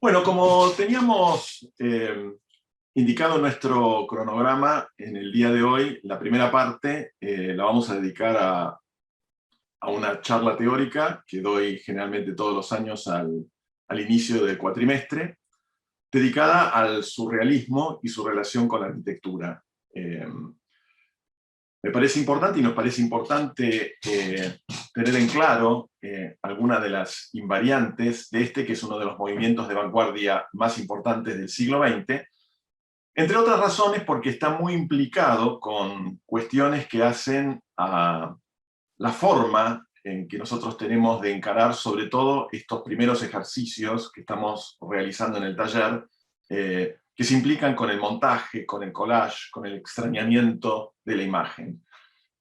Bueno, como teníamos indicado en nuestro cronograma, en el día de hoy, la primera parte la vamos a dedicar a una charla teórica que doy generalmente todos los años al inicio del cuatrimestre, dedicada al surrealismo y su relación con la arquitectura. Me parece importante y nos parece importante tener en claro algunas de las invariantes de este, que es uno de los movimientos de vanguardia más importantes del siglo XX, entre otras razones porque está muy implicado con cuestiones que hacen a la forma en que nosotros tenemos de encarar sobre todo estos primeros ejercicios que estamos realizando en el taller, que se implican con el montaje, con el collage, con el extrañamiento de la imagen.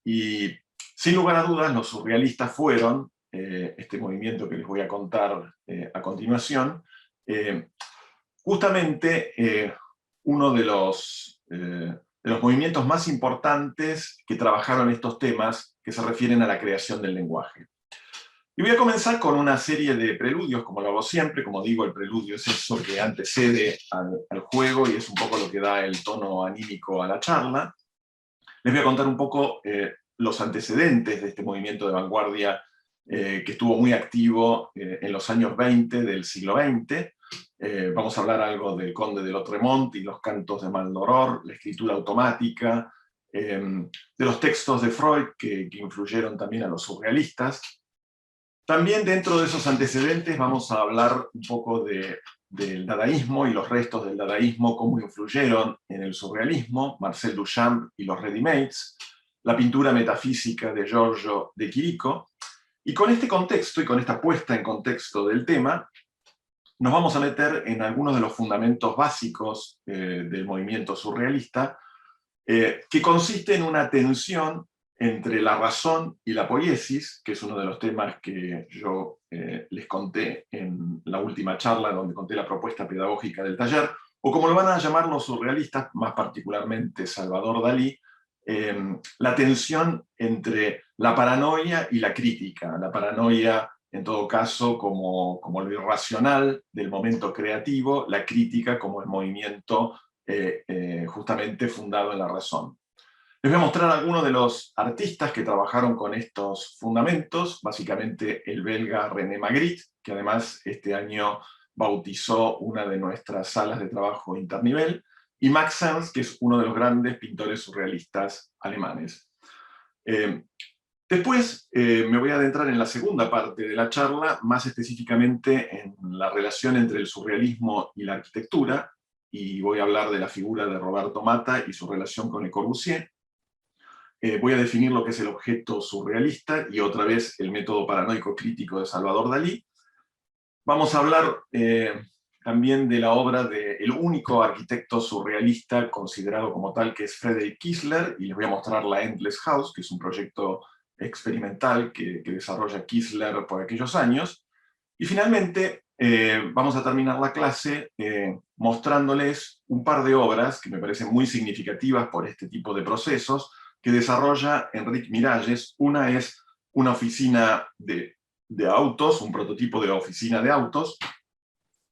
Y sin lugar a dudas, los surrealistas fueron, este movimiento que les voy a contar a continuación, justamente uno de los movimientos más importantes que trabajaron estos temas que se refieren a la creación del lenguaje. Y voy a comenzar con una serie de preludios, como lo hago siempre. Como digo, el preludio es eso que antecede al juego y es un poco lo que da el tono anímico a la charla. Les voy a contar un poco los antecedentes de este movimiento de vanguardia que estuvo muy activo en los años 20 del siglo XX. Vamos a hablar algo del Conde de Lautremont y los cantos de Maldoror, la escritura automática, de los textos de Freud que influyeron también a los surrealistas. También dentro de esos antecedentes vamos a hablar un poco del dadaísmo y los restos del dadaísmo, cómo influyeron en el surrealismo, Marcel Duchamp y los ready-mades, la pintura metafísica de Giorgio de Chirico. Y con este contexto y con esta puesta en contexto del tema, nos vamos a meter en algunos de los fundamentos básicos del movimiento surrealista, que consiste en una tensión entre la razón y la poiesis, que es uno de los temas que yo les conté en la última charla, donde conté la propuesta pedagógica del taller, o como lo van a llamar los surrealistas, más particularmente Salvador Dalí, la tensión entre la paranoia y la crítica. La paranoia, en todo caso, como lo irracional del momento creativo, la crítica como el movimiento justamente fundado en la razón. Les voy a mostrar algunos de los artistas que trabajaron con estos fundamentos, básicamente el belga René Magritte, que además este año bautizó una de nuestras salas de trabajo internivel, y Max Ernst, que es uno de los grandes pintores surrealistas alemanes. Después me voy a adentrar en la segunda parte de la charla, más específicamente en la relación entre el surrealismo y la arquitectura, y voy a hablar de la figura de Roberto Matta y su relación con Le Corbusier. Voy a definir lo que es el objeto surrealista y otra vez el método paranoico crítico de Salvador Dalí. Vamos a hablar también de la obra del único arquitecto surrealista considerado como tal, que es Friedrich Kiesler, y les voy a mostrar la Endless House, que es un proyecto experimental que desarrolla Kiesler por aquellos años. Y finalmente vamos a terminar la clase mostrándoles un par de obras que me parecen muy significativas por este tipo de procesos que desarrolla Enric Miralles. Una es una oficina de autos, un prototipo de oficina de autos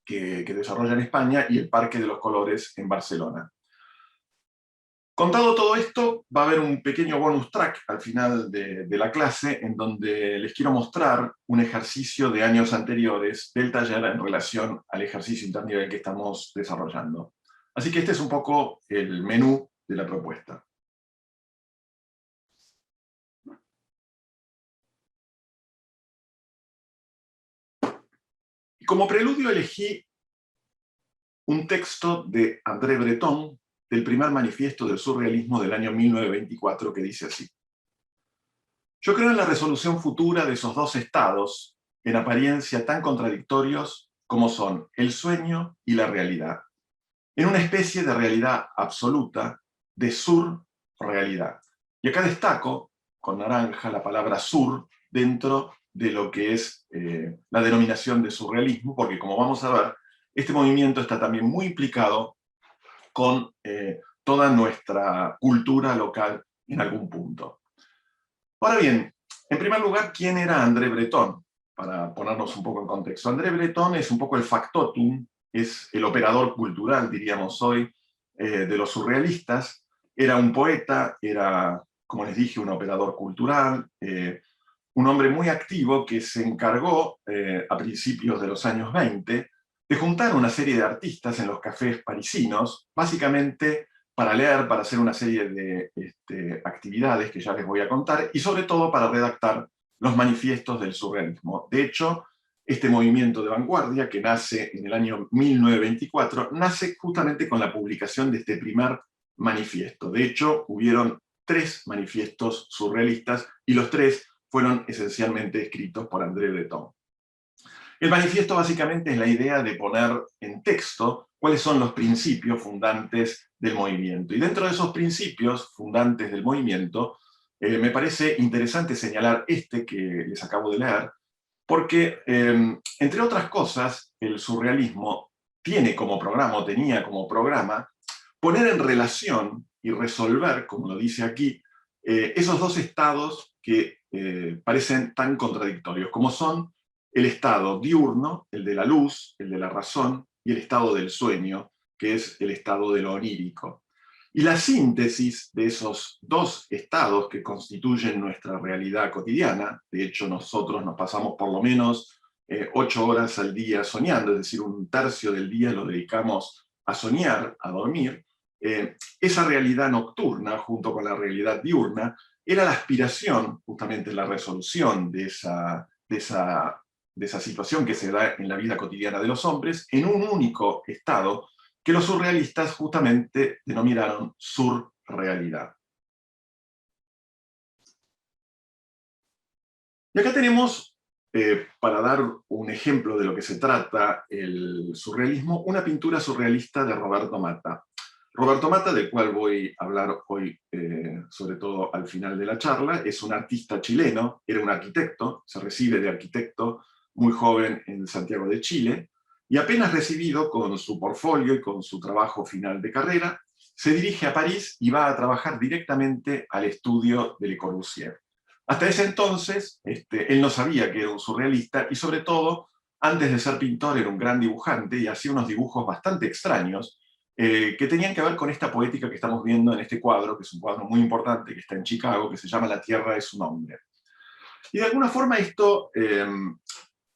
que desarrolla en España, y el Parque de los Colores en Barcelona. Contado todo esto, va a haber un pequeño bonus track al final de la clase en donde les quiero mostrar un ejercicio de años anteriores del taller en relación al ejercicio internivel que estamos desarrollando. Así que este es un poco el menú de la propuesta. Y como preludio elegí un texto de André Breton, del primer manifiesto del surrealismo del año 1924, que dice así: yo creo en la resolución futura de esos dos estados, en apariencia tan contradictorios como son el sueño y la realidad, en una especie de realidad absoluta, de surrealidad. Y acá destaco, con naranja, la palabra sur dentro de lo que es la denominación de surrealismo, porque como vamos a ver, este movimiento está también muy implicado con toda nuestra cultura local en algún punto. Ahora bien, en primer lugar, ¿quién era André Breton? Para ponernos un poco en contexto. André Breton es un poco el factotum es el operador cultural, diríamos hoy, de los surrealistas. Era un poeta, era, como les dije, un operador cultural, un hombre muy activo que se encargó, a principios de los años 20, de juntar una serie de artistas en los cafés parisinos, básicamente para leer, para hacer una serie de actividades que ya les voy a contar, y sobre todo para redactar los manifiestos del surrealismo. De hecho, este movimiento de vanguardia, que nace en el año 1924, nace justamente con la publicación de este primer manifiesto. De hecho, hubieron 3 manifiestos surrealistas, y los 3 fueron esencialmente escritos por André Breton. El manifiesto básicamente es la idea de poner en texto cuáles son los principios fundantes del movimiento. Y dentro de esos principios fundantes del movimiento, me parece interesante señalar este que les acabo de leer, porque, entre otras cosas, el surrealismo tiene como programa, o tenía como programa, poner en relación y resolver, como lo dice aquí, esos dos estados que parecen tan contradictorios, como son el estado diurno, el de la luz, el de la razón, y el estado del sueño, que es el estado de lo onírico. Y la síntesis de esos dos estados que constituyen nuestra realidad cotidiana, de hecho nosotros nos pasamos por lo menos 8 horas al día soñando, es decir, 1/3 del día lo dedicamos a soñar, a dormir. Esa realidad nocturna, junto con la realidad diurna, era la aspiración, justamente la resolución de esa situación que se da en la vida cotidiana de los hombres, en un único estado que los surrealistas justamente denominaron surrealidad. Y acá tenemos, para dar un ejemplo de lo que se trata el surrealismo, una pintura surrealista de Roberto Matta. Roberto Matta, del cual voy a hablar hoy, sobre todo al final de la charla, es un artista chileno, era un arquitecto, se recibe de arquitecto muy joven en Santiago de Chile, y apenas recibido con su portfolio y con su trabajo final de carrera, se dirige a París y va a trabajar directamente al estudio de Le Corbusier. Hasta ese entonces, él no sabía que era un surrealista, y sobre todo, antes de ser pintor era un gran dibujante y hacía unos dibujos bastante extraños, que tenían que ver con esta poética que estamos viendo en este cuadro, que es un cuadro muy importante que está en Chicago, que se llama La Tierra es un hombre. Y de alguna forma esto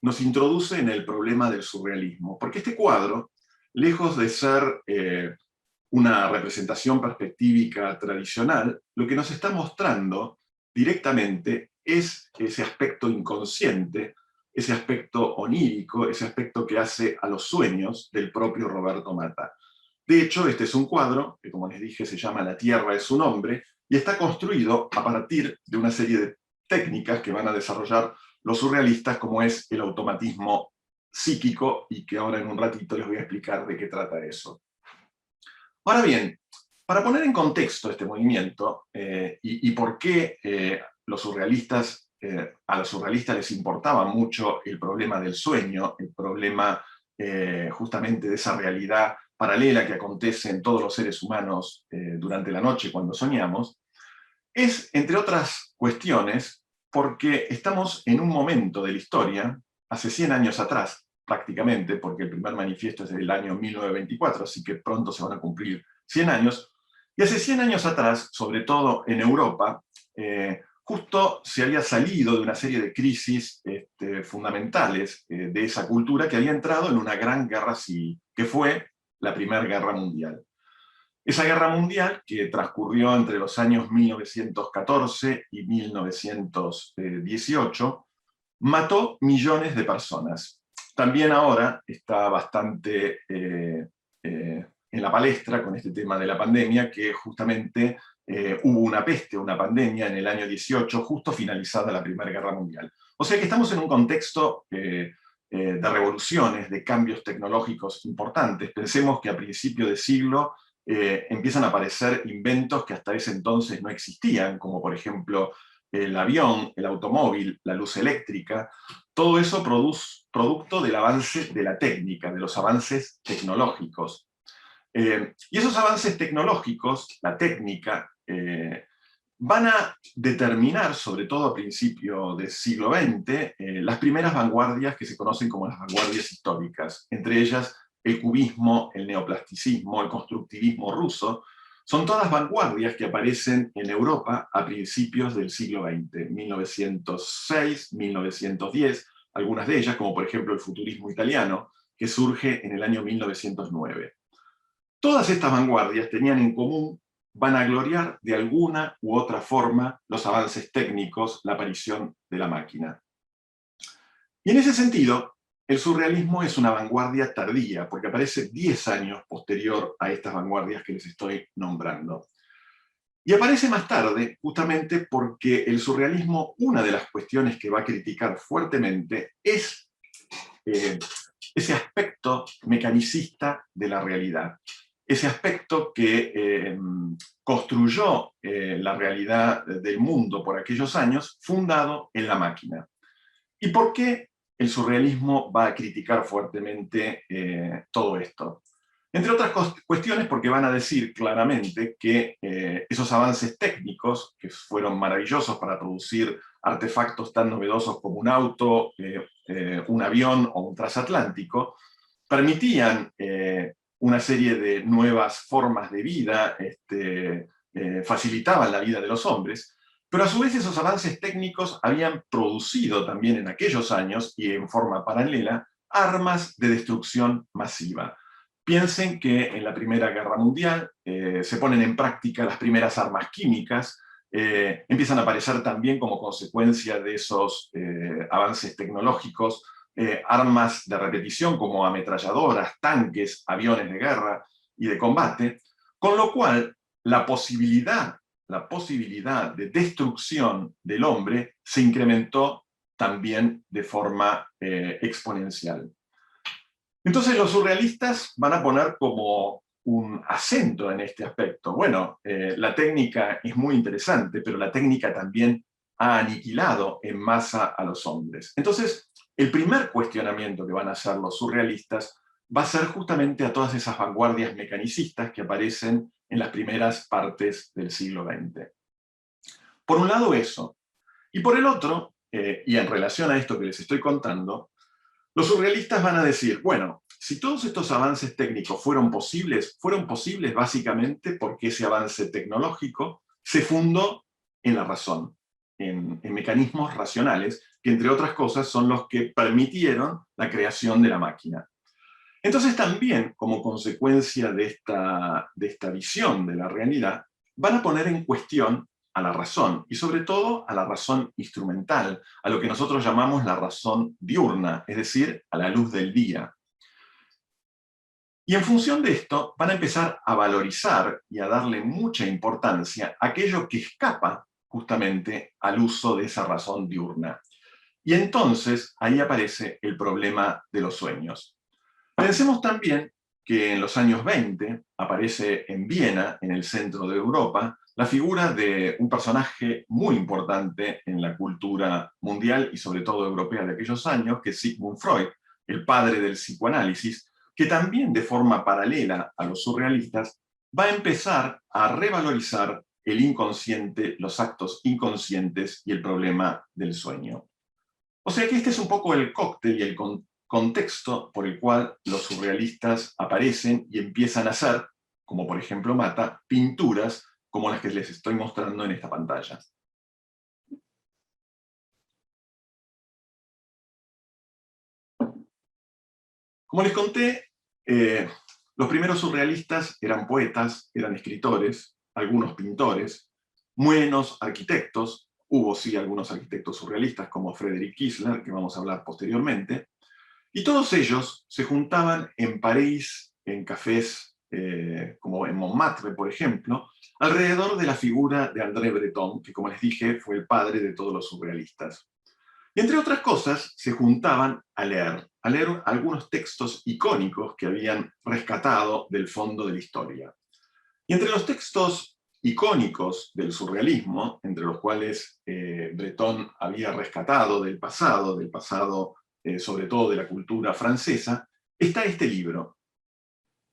nos introduce en el problema del surrealismo, porque este cuadro, lejos de ser una representación perspectívica tradicional, lo que nos está mostrando directamente es ese aspecto inconsciente, ese aspecto onírico, ese aspecto que hace a los sueños del propio Roberto Matta. De hecho, este es un cuadro que, como les dije, se llama La Tierra es un hombre, y está construido a partir de una serie de técnicas que van a desarrollar los surrealistas, como es el automatismo psíquico, y que ahora en un ratito les voy a explicar de qué trata eso. Ahora bien, para poner en contexto este movimiento, y por qué a los surrealistas les importaba mucho el problema del sueño, el problema justamente de esa realidad paralela que acontece en todos los seres humanos durante la noche cuando soñamos, es, entre otras cuestiones, porque estamos en un momento de la historia, hace 100 años atrás, prácticamente, porque el primer manifiesto es del año 1924, así que pronto se van a cumplir 100 años, y hace 100 años atrás, sobre todo en Europa, justo se había salido de una serie de crisis fundamentales de esa cultura, que había entrado en una gran guerra civil, que fue la Primera Guerra Mundial. Esa guerra mundial, que transcurrió entre los años 1914 y 1918, mató millones de personas. También ahora está bastante en la palestra con este tema de la pandemia, que justamente hubo una peste, una pandemia en el año 18, justo finalizada la Primera Guerra Mundial. O sea que estamos en un contexto de revoluciones, de cambios tecnológicos importantes. Pensemos que a principios de siglo empiezan a aparecer inventos que hasta ese entonces no existían, como por ejemplo el avión, el automóvil, la luz eléctrica. Todo eso producto del avance de la técnica, de los avances tecnológicos. Y esos avances tecnológicos, la técnica, van a determinar, sobre todo a principios del siglo XX, las primeras vanguardias que se conocen como las vanguardias históricas, entre ellas el cubismo, el neoplasticismo, el constructivismo ruso, son todas vanguardias que aparecen en Europa a principios del siglo XX, 1906, 1910, algunas de ellas, como por ejemplo el futurismo italiano, que surge en el año 1909. Todas estas vanguardias tenían en común vanagloriar de alguna u otra forma los avances técnicos, la aparición de la máquina. Y en ese sentido, el surrealismo es una vanguardia tardía, porque aparece 10 años posterior a estas vanguardias que les estoy nombrando. Y aparece más tarde justamente porque el surrealismo, una de las cuestiones que va a criticar fuertemente es ese aspecto mecanicista de la realidad. Ese aspecto que construyó la realidad del mundo por aquellos años, fundado en la máquina. ¿Y por qué el surrealismo va a criticar fuertemente todo esto? Entre otras cuestiones porque van a decir claramente que esos avances técnicos, que fueron maravillosos para producir artefactos tan novedosos como un auto, un avión o un transatlántico, permitían una serie de nuevas formas de vida, facilitaban la vida de los hombres, pero a su vez esos avances técnicos habían producido también en aquellos años y en forma paralela armas de destrucción masiva. Piensen que en la Primera Guerra Mundial se ponen en práctica las primeras armas químicas, empiezan a aparecer también como consecuencia de esos avances tecnológicos armas de repetición como ametralladoras, tanques, aviones de guerra y de combate, con lo cual la posibilidad de destrucción del hombre se incrementó también de forma exponencial. Entonces los surrealistas van a poner como un acento en este aspecto. Bueno, la técnica es muy interesante, pero la técnica también ha aniquilado en masa a los hombres. Entonces, el primer cuestionamiento que van a hacer los surrealistas va a ser justamente a todas esas vanguardias mecanicistas que aparecen en las primeras partes del siglo XX. Por un lado eso, y por el otro, y en relación a esto que les estoy contando, los surrealistas van a decir, bueno, si todos estos avances técnicos fueron posibles básicamente porque ese avance tecnológico se fundó en la razón, en mecanismos racionales, que entre otras cosas son los que permitieron la creación de la máquina. Entonces también, como consecuencia de esta visión de la realidad, van a poner en cuestión a la razón, y sobre todo a la razón instrumental, a lo que nosotros llamamos la razón diurna, es decir, a la luz del día. Y en función de esto, van a empezar a valorizar y a darle mucha importancia a aquello que escapa justamente al uso de esa razón diurna. Y entonces ahí aparece el problema de los sueños. Pensemos también que en los años 20 aparece en Viena, en el centro de Europa, la figura de un personaje muy importante en la cultura mundial y sobre todo europea de aquellos años, que es Sigmund Freud, el padre del psicoanálisis, que también de forma paralela a los surrealistas va a empezar a revalorizar el inconsciente, los actos inconscientes y el problema del sueño. O sea que este es un poco el cóctel y el contexto por el cual los surrealistas aparecen y empiezan a hacer, como por ejemplo Mata, pinturas como las que les estoy mostrando en esta pantalla. Como les conté, los primeros surrealistas eran poetas, eran escritores, algunos pintores, menos arquitectos. Hubo sí algunos arquitectos surrealistas como Friedrich Kiesler, que vamos a hablar posteriormente, y todos ellos se juntaban en París, en cafés como en Montmartre, por ejemplo, alrededor de la figura de André Breton, que como les dije fue el padre de todos los surrealistas. Y entre otras cosas, se juntaban a leer algunos textos icónicos que habían rescatado del fondo de la historia. Y entre los textos icónicos del surrealismo, entre los cuales Breton había rescatado del pasado sobre todo de la cultura francesa, está este libro,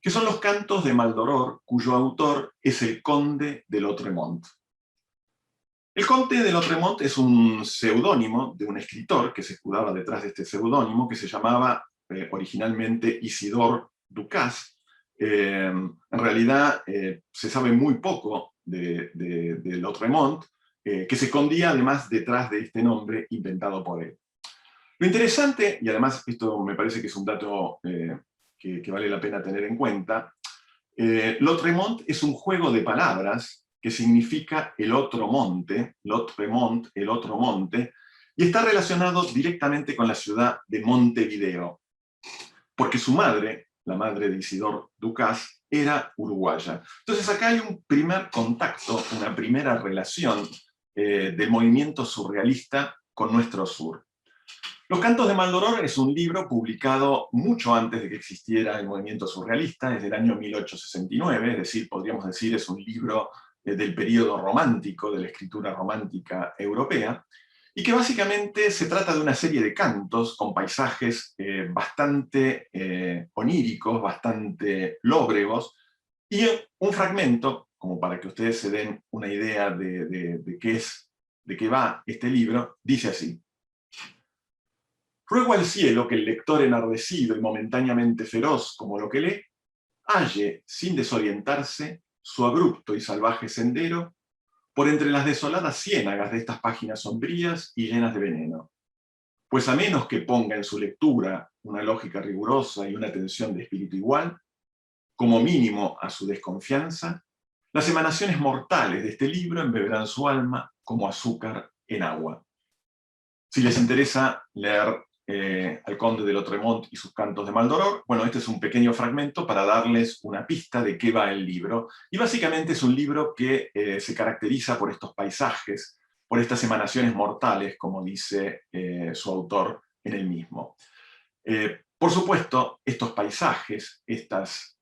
que son los cantos de Maldoror, cuyo autor es el conde de Lautréamont. El conde de Lautréamont es un seudónimo de un escritor que se escudaba detrás de este seudónimo, que se llamaba originalmente Isidore Ducasse. En realidad se sabe muy poco de Lautréamont, que se escondía además detrás de este nombre inventado por él. Lo interesante, y además esto me parece que es un dato que vale la pena tener en cuenta, Lautréamont es un juego de palabras que significa el otro monte, Lautréamont, el otro monte, y está relacionado directamente con la ciudad de Montevideo, porque su madre, la madre de Isidore Ducasse, era uruguaya. Entonces acá hay un primer contacto, una primera relación del movimiento surrealista con nuestro sur. Los Cantos de Maldoror es un libro publicado mucho antes de que existiera el movimiento surrealista, es del año 1869, es decir, podríamos decir es un libro del periodo romántico, de la escritura romántica europea, y que básicamente se trata de una serie de cantos con paisajes bastante oníricos, bastante lóbregos, y un fragmento, como para que ustedes se den una idea de qué va este libro, dice así: ruego al cielo que el lector enardecido y momentáneamente feroz como lo que lee, halle, sin desorientarse, su abrupto y salvaje sendero por entre las desoladas ciénagas de estas páginas sombrías y llenas de veneno. Pues a menos que ponga en su lectura una lógica rigurosa y una atención de espíritu igual, como mínimo a su desconfianza, las emanaciones mortales de este libro embeberán su alma como azúcar en agua. Si les interesa leer al Conde de Lautréamont y sus Cantos de Maldoror, bueno, este es un pequeño fragmento para darles una pista de qué va el libro. Y básicamente es un libro que se caracteriza por estos paisajes, por estas emanaciones mortales, como dice su autor en el mismo. Por supuesto, estos paisajes, estas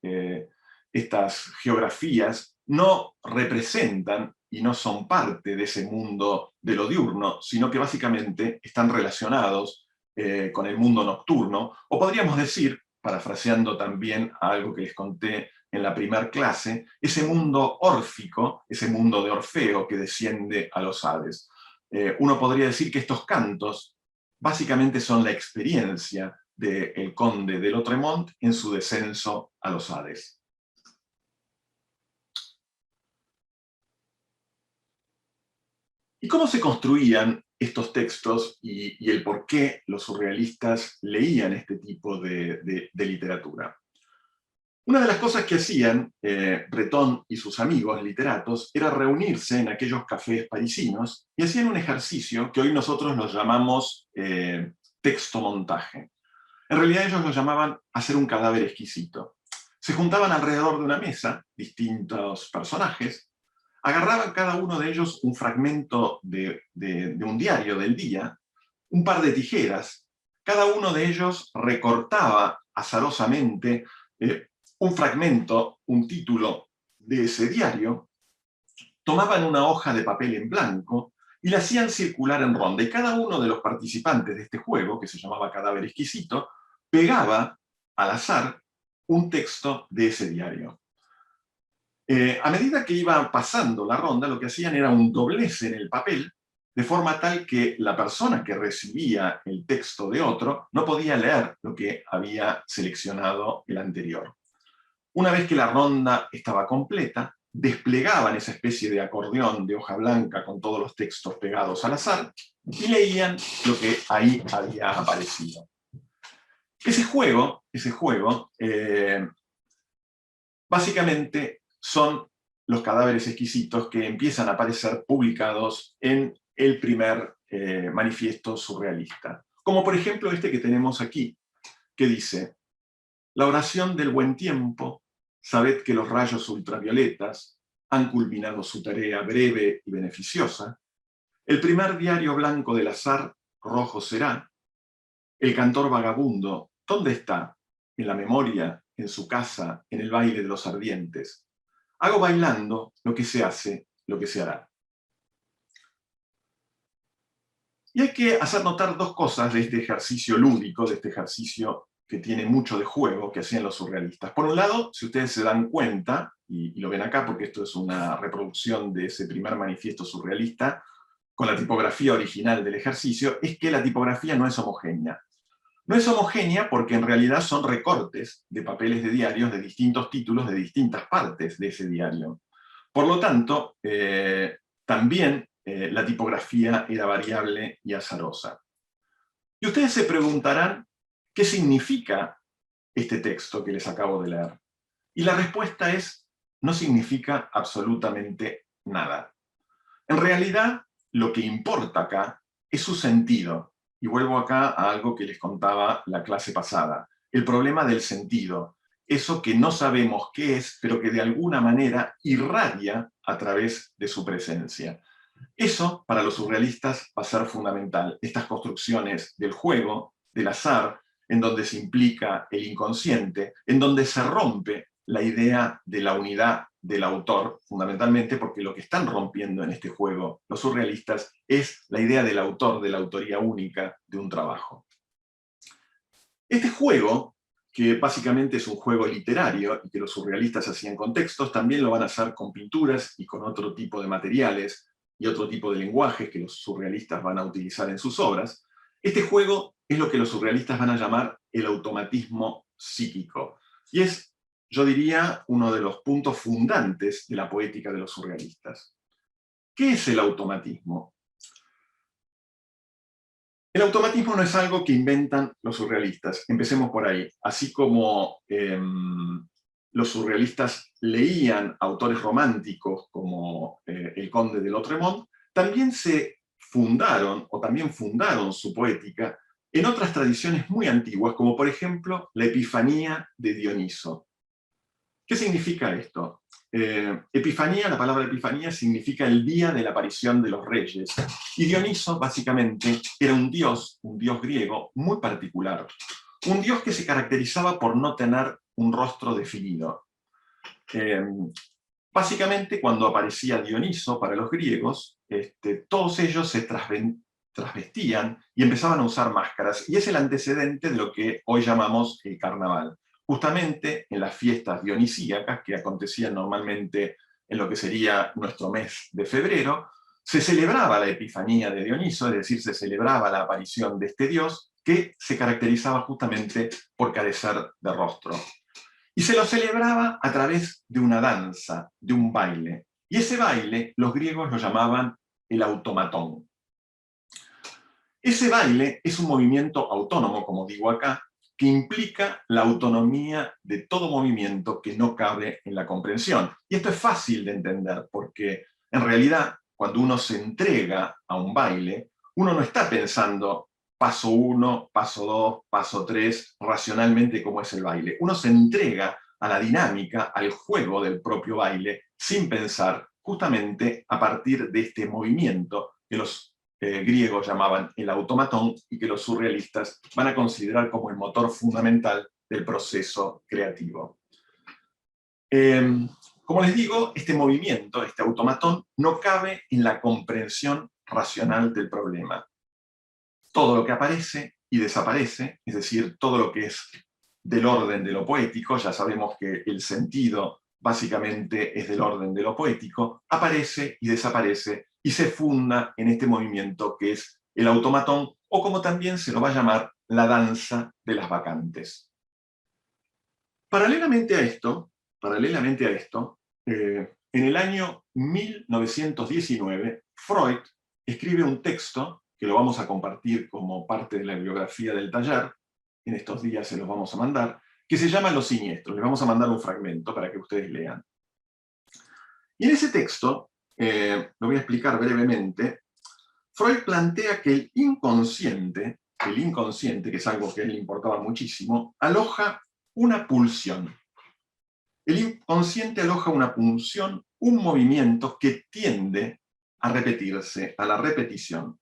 geografías, no representan y no son parte de ese mundo de lo diurno, sino que básicamente están relacionados con el mundo nocturno, o podríamos decir, parafraseando también a algo que les conté en la primer clase, ese mundo órfico, ese mundo de Orfeo que desciende a los Hades. Uno podría decir que estos cantos básicamente son la experiencia del conde de Lautréamont en su descenso a los Hades. ¿Y cómo se construían estos textos y el por qué los surrealistas leían este tipo de literatura? Una de las cosas que hacían Breton y sus amigos literatos era reunirse en aquellos cafés parisinos y hacían un ejercicio que hoy nosotros los llamamos textomontaje. En realidad ellos lo llamaban hacer un cadáver exquisito. Se juntaban alrededor de una mesa, distintos personajes, agarraban cada uno de ellos un fragmento de un diario del día, un par de tijeras, cada uno de ellos recortaba azarosamente un fragmento, un título de ese diario, tomaban una hoja de papel en blanco y la hacían circular en ronda, y cada uno de los participantes de este juego, que se llamaba Cadáver Exquisito, pegaba al azar un texto de ese diario. A medida que iba pasando la ronda, lo que hacían era un doblez en el papel, de forma tal que la persona que recibía el texto de otro no podía leer lo que había seleccionado el anterior. Una vez que la ronda estaba completa, desplegaban esa especie de acordeón de hoja blanca con todos los textos pegados al azar y leían lo que ahí había aparecido. Ese juego básicamente son los cadáveres exquisitos que empiezan a aparecer publicados en el primer manifiesto surrealista. Como por ejemplo este que tenemos aquí, que dice: la oración del buen tiempo, sabed que los rayos ultravioletas han culminado su tarea breve y beneficiosa, el primer diario blanco del azar rojo será, el cantor vagabundo, ¿dónde está? En la memoria, en su casa, en el baile de los ardientes. Hago bailando lo que se hace, lo que se hará. Y hay que hacer notar dos cosas de este ejercicio lúdico, de este ejercicio que tiene mucho de juego que hacían los surrealistas. Por un lado, si ustedes se dan cuenta, y lo ven acá porque esto es una reproducción de ese primer manifiesto surrealista, con la tipografía original del ejercicio, es que la tipografía no es homogénea. No es homogénea porque en realidad son recortes de papeles de diarios de distintos títulos de distintas partes de ese diario. Por lo tanto, también la tipografía era variable y azarosa. Y ustedes se preguntarán, ¿qué significa este texto que les acabo de leer? Y la respuesta es, no significa absolutamente nada. En realidad, lo que importa acá es su sentido. Y vuelvo acá a algo que les contaba la clase pasada. El problema del sentido. Eso que no sabemos qué es, pero que de alguna manera irradia a través de su presencia. Eso, para los surrealistas, va a ser fundamental. Estas construcciones del juego, del azar, en donde se implica el inconsciente, en donde se rompe la idea de la unidad del autor, fundamentalmente porque lo que están rompiendo en este juego los surrealistas es la idea del autor, de la autoría única de un trabajo. Este juego, que básicamente es un juego literario y que los surrealistas hacían con textos, también lo van a hacer con pinturas y con otro tipo de materiales y otro tipo de lenguajes que los surrealistas van a utilizar en sus obras. Este juego es lo que los surrealistas van a llamar el automatismo psíquico. Y es, yo diría, uno de los puntos fundantes de la poética de los surrealistas. ¿Qué es el automatismo? El automatismo no es algo que inventan los surrealistas, empecemos por ahí. Así como los surrealistas leían autores románticos como el Conde de Lautréamont, también se fundaron, o también fundaron su poética en otras tradiciones muy antiguas, como por ejemplo la Epifanía de Dioniso. ¿Qué significa esto? Epifanía, la palabra epifanía significa el día de la aparición de los reyes. Y Dioniso, básicamente, era un dios griego muy particular. Un dios que se caracterizaba por no tener un rostro definido. Básicamente, cuando aparecía Dioniso para los griegos, todos ellos se trasvestían y empezaban a usar máscaras. Y es el antecedente de lo que hoy llamamos el carnaval. Justamente en las fiestas dionisíacas, que acontecían normalmente en lo que sería nuestro mes de febrero, se celebraba la Epifanía de Dioniso, es decir, se celebraba la aparición de este dios que se caracterizaba justamente por carecer de rostro. Y se lo celebraba a través de una danza, de un baile. Y ese baile los griegos lo llamaban el automatón. Ese baile es un movimiento autónomo, como digo acá, que implica la autonomía de todo movimiento que no cabe en la comprensión. Y esto es fácil de entender, porque en realidad, cuando uno se entrega a un baile, uno no está pensando paso 1, paso 2, paso 3, racionalmente cómo es el baile. Uno se entrega a la dinámica, al juego del propio baile, sin pensar, justamente a partir de este movimiento que los griegos llamaban el automatón y que los surrealistas van a considerar como el motor fundamental del proceso creativo. Como les digo, este movimiento, este automatón, no cabe en la comprensión racional del problema. Todo lo que aparece y desaparece, es decir, todo lo que es del orden de lo poético, ya sabemos que el sentido básicamente es del orden de lo poético, aparece y desaparece y se funda en este movimiento que es el automatón, o como también se lo va a llamar, la danza de las vacantes. Paralelamente a esto, en el año 1919, Freud escribe un texto, que lo vamos a compartir como parte de la bibliografía del taller, en estos días se los vamos a mandar, que se llama Los Siniestros. Les vamos a mandar un fragmento para que ustedes lean. Y en ese texto, lo voy a explicar brevemente, Freud plantea que el inconsciente, que es algo que a él le importaba muchísimo, aloja una pulsión. El inconsciente aloja una pulsión, un movimiento que tiende a repetirse, a la repetición.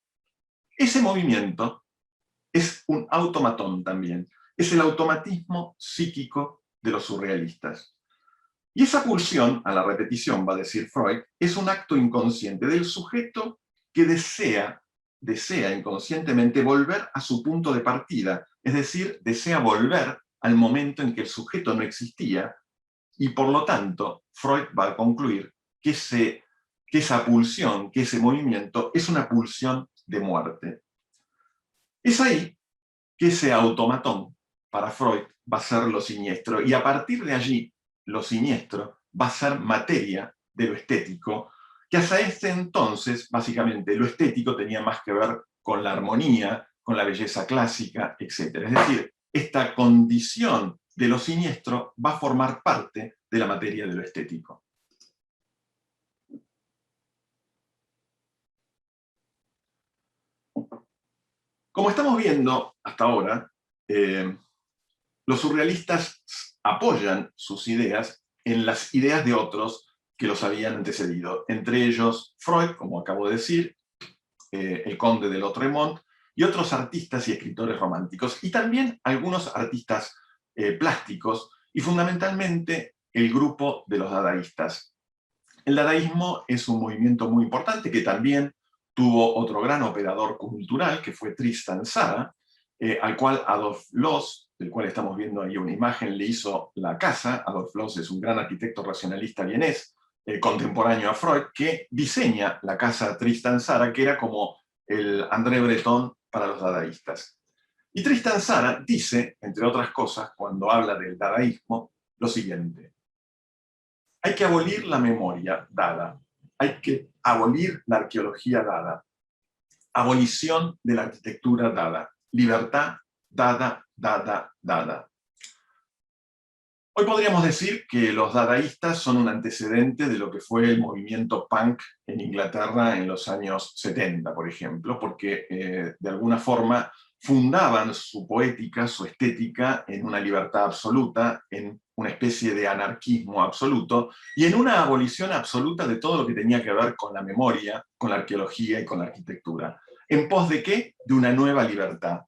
Ese movimiento es un automatón también. Es el automatismo psíquico de los surrealistas. Y esa pulsión, a la repetición, va a decir Freud, es un acto inconsciente del sujeto que desea inconscientemente volver a su punto de partida, es decir, desea volver al momento en que el sujeto no existía, y por lo tanto, Freud va a concluir que esa pulsión, que ese movimiento, es una pulsión de muerte. Es ahí que ese automatón, para Freud, va a ser lo siniestro, y a partir de allí, lo siniestro va a ser materia de lo estético, que hasta este entonces, básicamente, lo estético tenía más que ver con la armonía, con la belleza clásica, etc. Es decir, esta condición de lo siniestro va a formar parte de la materia de lo estético. Como estamos viendo hasta ahora, los surrealistas apoyan sus ideas en las ideas de otros que los habían antecedido, entre ellos Freud, como acabo de decir, el conde de Lautréamont, y otros artistas y escritores románticos, y también algunos artistas plásticos, y fundamentalmente el grupo de los dadaístas. El dadaísmo es un movimiento muy importante que también tuvo otro gran operador cultural, que fue Tristan Tzara, al cual Adolf Loos, del cual estamos viendo ahí una imagen, le hizo la casa. Adolf Loos es un gran arquitecto racionalista vienés, contemporáneo a Freud, que diseña la casa Tristan Tzara, que era como el André Breton para los dadaístas. Y Tristan Tzara dice, entre otras cosas, cuando habla del dadaísmo, lo siguiente: hay que abolir la memoria dada, hay que abolir la arqueología dada, abolición de la arquitectura dada, libertad dada, dada, dada. Hoy podríamos decir que los dadaístas son un antecedente de lo que fue el movimiento punk en Inglaterra en los años 70, por ejemplo, porque de alguna forma fundaban su poética, su estética, en una libertad absoluta, en una especie de anarquismo absoluto, y en una abolición absoluta de todo lo que tenía que ver con la memoria, con la arqueología y con la arquitectura. ¿En pos de qué? De una nueva libertad.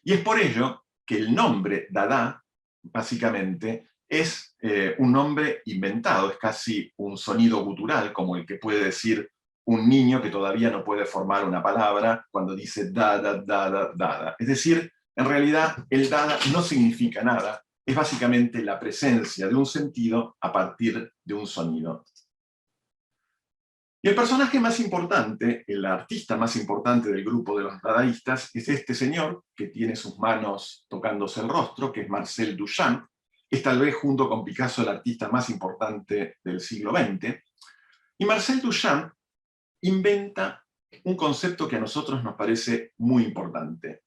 Y es por ello que el nombre Dada, básicamente, es un nombre inventado, es casi un sonido gutural, como el que puede decir un niño que todavía no puede formar una palabra cuando dice dada, dada, dada. Es decir, en realidad el dada no significa nada, es básicamente la presencia de un sentido a partir de un sonido. Y el personaje más importante, el artista más importante del grupo de los dadaístas, es este señor que tiene sus manos tocándose el rostro, que es Marcel Duchamp. Es tal vez, junto con Picasso, el artista más importante del siglo XX. Y Marcel Duchamp inventa un concepto que a nosotros nos parece muy importante,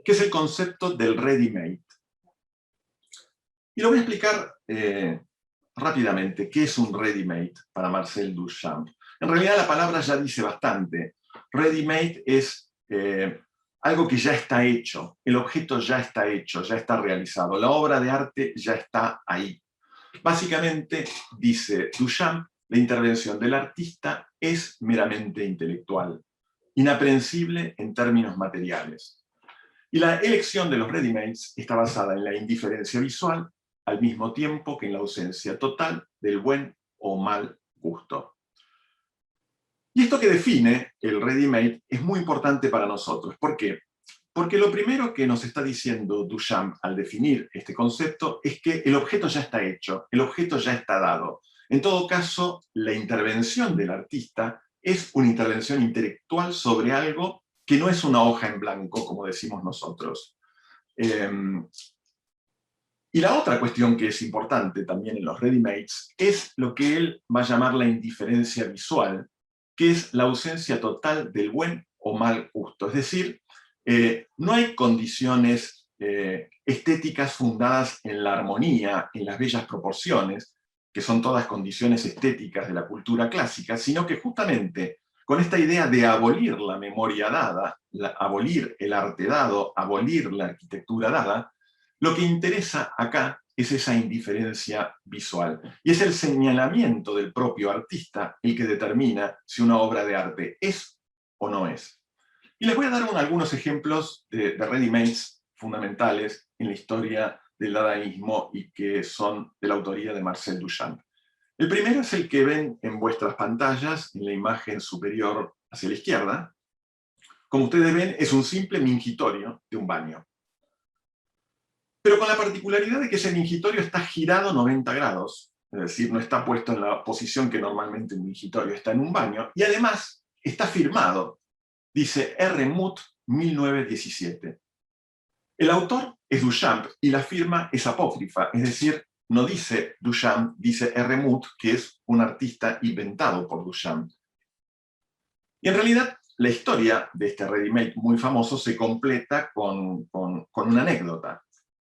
que es el concepto del ready-made. Y lo voy a explicar rápidamente. ¿Qué es un ready-made para Marcel Duchamp? En realidad la palabra ya dice bastante. Ready-made es algo que ya está hecho, el objeto ya está realizado, la obra de arte ya está ahí. Básicamente, dice Duchamp, la intervención del artista es meramente intelectual, inaprehensible en términos materiales. Y la elección de los ready-mades está basada en la indiferencia visual, al mismo tiempo que en la ausencia total del buen o mal gusto. Y esto que define el ready-made es muy importante para nosotros. ¿Por qué? Porque lo primero que nos está diciendo Duchamp al definir este concepto es que el objeto ya está hecho, el objeto ya está dado. En todo caso, la intervención del artista es una intervención intelectual sobre algo que no es una hoja en blanco, como decimos nosotros. Y la otra cuestión que es importante también en los ready-mades es lo que él va a llamar la indiferencia visual, que es la ausencia total del buen o mal gusto. Es decir, no hay condiciones estéticas fundadas en la armonía, en las bellas proporciones, que son todas condiciones estéticas de la cultura clásica, sino que justamente con esta idea de abolir la memoria dada, abolir el arte dado, abolir la arquitectura dada, lo que interesa acá es esa indiferencia visual. Y es el señalamiento del propio artista el que determina si una obra de arte es o no es. Y les voy a dar algunos ejemplos de ready-mades fundamentales en la historia del dadaísmo y que son de la autoría de Marcel Duchamp. El primero es el que ven en vuestras pantallas, en la imagen superior hacia la izquierda. Como ustedes ven, es un simple mingitorio de un baño. Pero con la particularidad de que ese mingitorio está girado 90 grados, es decir, no está puesto en la posición que normalmente un mingitorio está en un baño, y además está firmado. Dice R. Muth 1917. El autor es Duchamp y la firma es apócrifa, es decir, no dice Duchamp, dice R. Muth, que es un artista inventado por Duchamp. Y en realidad, la historia de este ready-made muy famoso se completa con una anécdota.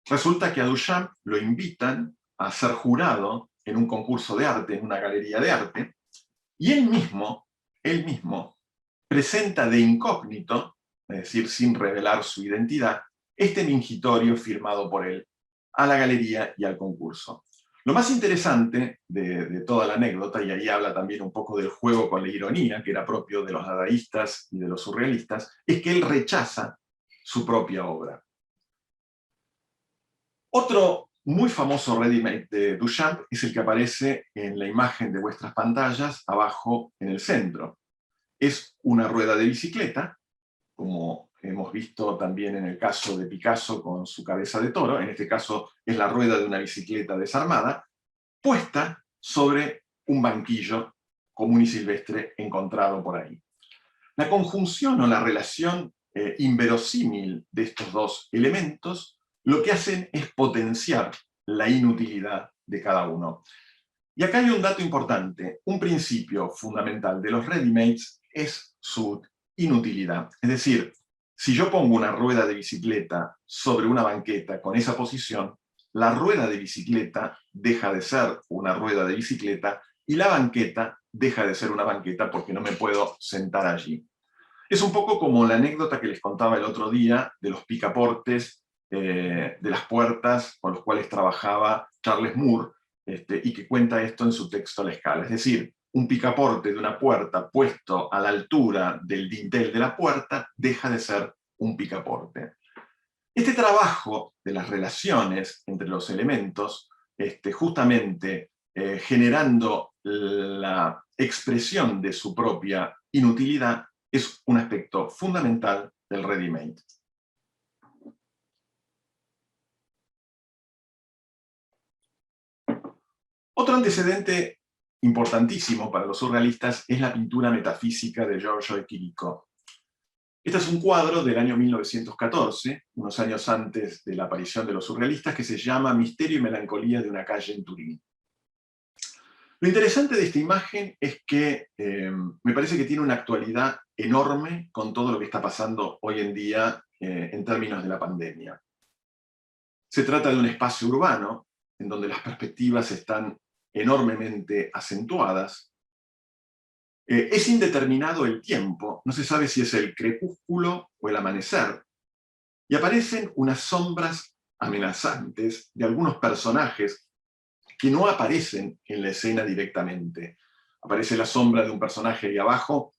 Resulta que a Duchamp lo invitan a ser jurado en un concurso de arte, en una galería de arte, y él mismo presenta de incógnito, es decir, sin revelar su identidad, este mingitorio firmado por él a la galería y al concurso. Lo más interesante de toda la anécdota, y ahí habla también un poco del juego con la ironía, que era propio de los dadaístas y de los surrealistas, es que él rechaza su propia obra. Otro muy famoso ready-made de Duchamp es el que aparece en la imagen de vuestras pantallas, abajo en el centro. Es una rueda de bicicleta, como hemos visto también en el caso de Picasso con su cabeza de toro, en este caso es la rueda de una bicicleta desarmada, puesta sobre un banquillo común y silvestre encontrado por ahí. La conjunción o la relación inverosímil de estos dos elementos lo que hacen es potenciar la inutilidad de cada uno. Y acá hay un dato importante, un principio fundamental de los ready-mades es su inutilidad. Es decir, si yo pongo una rueda de bicicleta sobre una banqueta con esa posición, la rueda de bicicleta deja de ser una rueda de bicicleta y la banqueta deja de ser una banqueta porque no me puedo sentar allí. Es un poco como la anécdota que les contaba el otro día de los picaportes de las puertas con los cuales trabajaba Charles Moore, y que cuenta esto en su texto La Escala. Es decir, un picaporte de una puerta puesto a la altura del dintel de la puerta deja de ser un picaporte. Este trabajo de las relaciones entre los elementos, justamente generando la expresión de su propia inutilidad, es un aspecto fundamental del ready-made. Otro antecedente importantísimo para los surrealistas es la pintura metafísica de Giorgio de Chirico. Este es un cuadro del año 1914, unos años antes de la aparición de los surrealistas, que se llama Misterio y melancolía de una calle en Turín. Lo interesante de esta imagen es que me parece que tiene una actualidad enorme con todo lo que está pasando hoy en día en términos de la pandemia. Se trata de un espacio urbano en donde las perspectivas están enormemente acentuadas. Es indeterminado el tiempo, no se sabe si es el crepúsculo o el amanecer, y aparecen unas sombras amenazantes de algunos personajes que no aparecen en la escena directamente. Aparece la sombra de un personaje ahí abajo,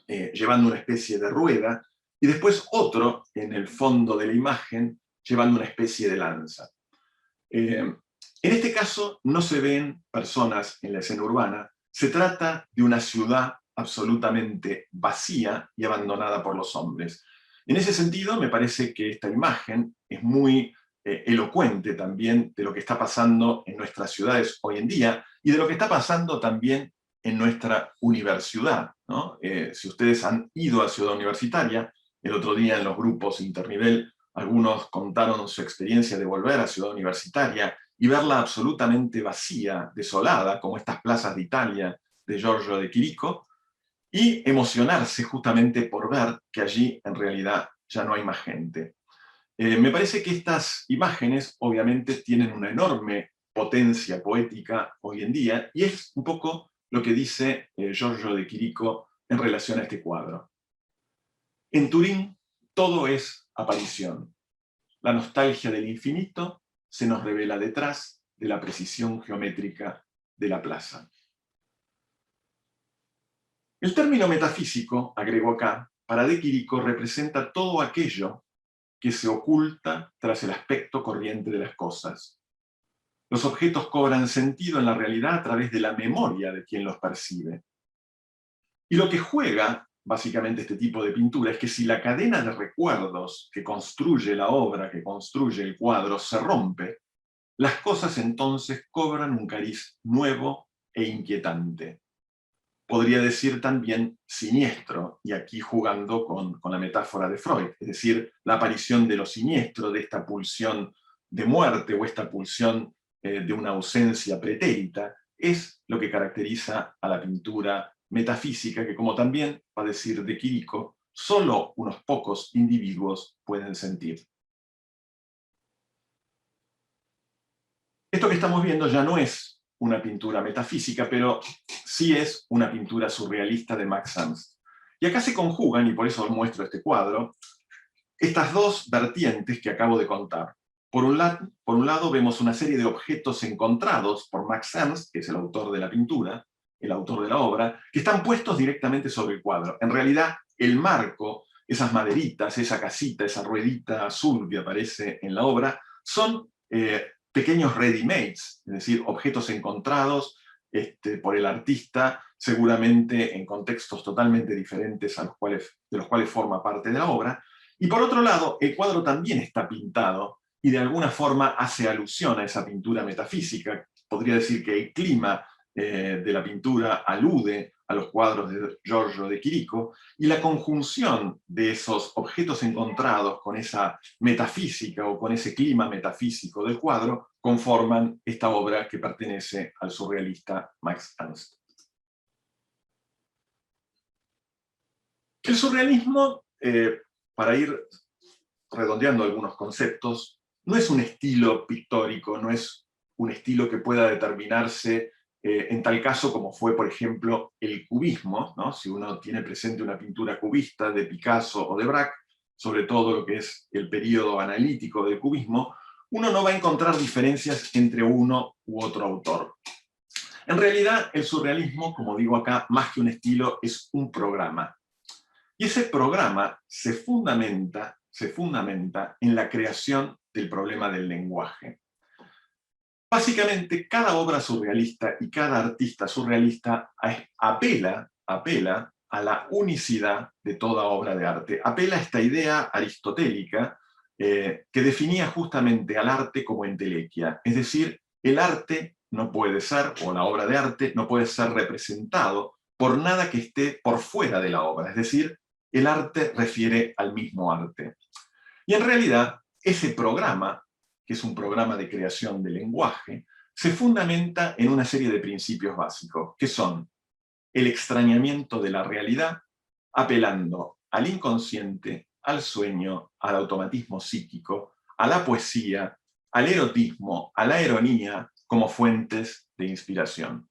llevando una especie de rueda, y después otro en el fondo de la imagen, llevando una especie de lanza. En este caso no se ven personas en la escena urbana, se trata de una ciudad absolutamente vacía y abandonada por los hombres. En ese sentido, me parece que esta imagen es muy elocuente también de lo que está pasando en nuestras ciudades hoy en día y de lo que está pasando también en nuestra universidad, ¿no? Si ustedes han ido a Ciudad Universitaria, el otro día en los grupos internivel, algunos contaron su experiencia de volver a Ciudad Universitaria y verla absolutamente vacía, desolada, como estas plazas de Italia de Giorgio de Chirico, y emocionarse justamente por ver que allí en realidad ya no hay más gente. Me parece que estas imágenes obviamente tienen una enorme potencia poética hoy en día, y es un poco lo que dice Giorgio de Chirico en relación a este cuadro. En Turín todo es aparición. La nostalgia del infinito se nos revela detrás de la precisión geométrica de la plaza. El término metafísico, agrego acá, para De Chirico representa todo aquello que se oculta tras el aspecto corriente de las cosas. Los objetos cobran sentido en la realidad a través de la memoria de quien los percibe. Y lo que juega, básicamente, este tipo de pintura es que si la cadena de recuerdos que construye la obra, que construye el cuadro, se rompe, las cosas entonces cobran un cariz nuevo e inquietante. podría decir también siniestro, y aquí jugando con la metáfora de Freud, es decir, la aparición de lo siniestro, de esta pulsión de muerte o esta pulsión de una ausencia pretérita, es lo que caracteriza a la pintura metafísica, que, como también va a decir de Quirico, solo unos pocos individuos pueden sentir. Esto que estamos viendo ya no es una pintura metafísica, pero sí es una pintura surrealista de Max Ernst. Y acá se conjugan, y por eso os muestro este cuadro, estas dos vertientes que acabo de contar. Por un lado vemos una serie de objetos encontrados por Max Ernst, que es el autor de la pintura, el autor de la obra, que están puestos directamente sobre el cuadro. En realidad, el marco, esas maderitas, esa casita, esa ruedita azul que aparece en la obra, son pequeños ready-mades, es decir, objetos encontrados por el artista, seguramente en contextos totalmente diferentes de los cuales forma parte de la obra. Y por otro lado, el cuadro también está pintado y de alguna forma hace alusión a esa pintura metafísica. Podría decir que el clima de la pintura alude a los cuadros de Giorgio de Chirico, y la conjunción de esos objetos encontrados con esa metafísica o con ese clima metafísico del cuadro conforman esta obra que pertenece al surrealista Max Ernst. El surrealismo, para ir redondeando algunos conceptos, no es un estilo pictórico, no es un estilo que pueda determinarse en tal caso como fue, por ejemplo, el cubismo, ¿no? Si uno tiene presente una pintura cubista de Picasso o de Braque, sobre todo lo que es el periodo analítico del cubismo, uno no va a encontrar diferencias entre uno u otro autor. En realidad, el surrealismo, como digo acá, más que un estilo, es un programa. Y ese programa se fundamenta en la creación del problema del lenguaje. Básicamente, cada obra surrealista y cada artista surrealista apela a la unicidad de toda obra de arte. Apela a esta idea aristotélica que definía justamente al arte como entelequia. Es decir, el arte no puede ser, o la obra de arte, no puede ser representado por nada que esté por fuera de la obra. Es decir, el arte refiere al mismo arte. Y en realidad, ese programa, que es un programa de creación de lenguaje, se fundamenta en una serie de principios básicos, que son el extrañamiento de la realidad, apelando al inconsciente, al sueño, al automatismo psíquico, a la poesía, al erotismo, a la ironía, como fuentes de inspiración.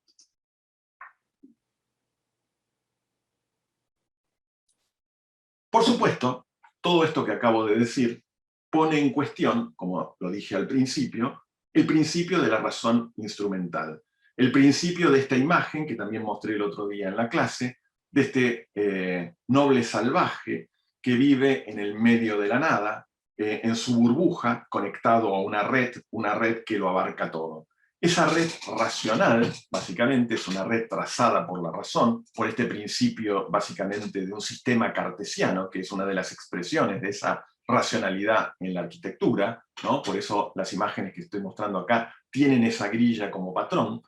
Por supuesto, todo esto que acabo de decir pone en cuestión, como lo dije al principio, el principio de la razón instrumental. El principio de esta imagen, que también mostré el otro día en la clase, de este noble salvaje que vive en el medio de la nada, en su burbuja, conectado a una red que lo abarca todo. Esa red racional, básicamente, es una red trazada por la razón, por este principio, básicamente, de un sistema cartesiano, que es una de las expresiones de esa racionalidad en la arquitectura, ¿no? Por eso las imágenes que estoy mostrando acá tienen esa grilla como patrón.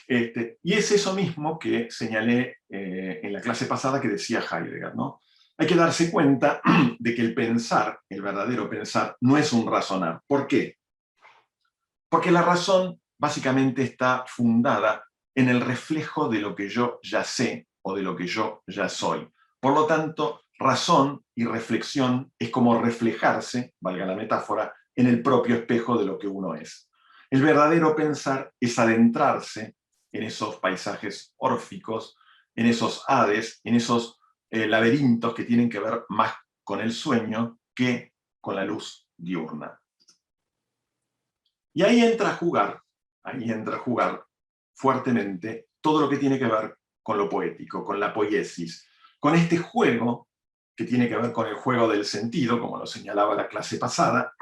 Y es eso mismo que señalé en la clase pasada que decía Heidegger, ¿no? Hay que darse cuenta de que el pensar, el verdadero pensar, no es un razonar. ¿Por qué? Porque la razón básicamente está fundada en el reflejo de lo que yo ya sé o de lo que yo ya soy. Por lo tanto, razón y reflexión es como reflejarse, valga la metáfora, en el propio espejo de lo que uno es. El verdadero pensar es adentrarse en esos paisajes órficos, en esos hades, en esos laberintos que tienen que ver más con el sueño que con la luz diurna. Y ahí entra a jugar fuertemente todo lo que tiene que ver con lo poético, con la poiesis, con este juego que tiene que ver con el juego del sentido, como lo señalaba la clase pasada,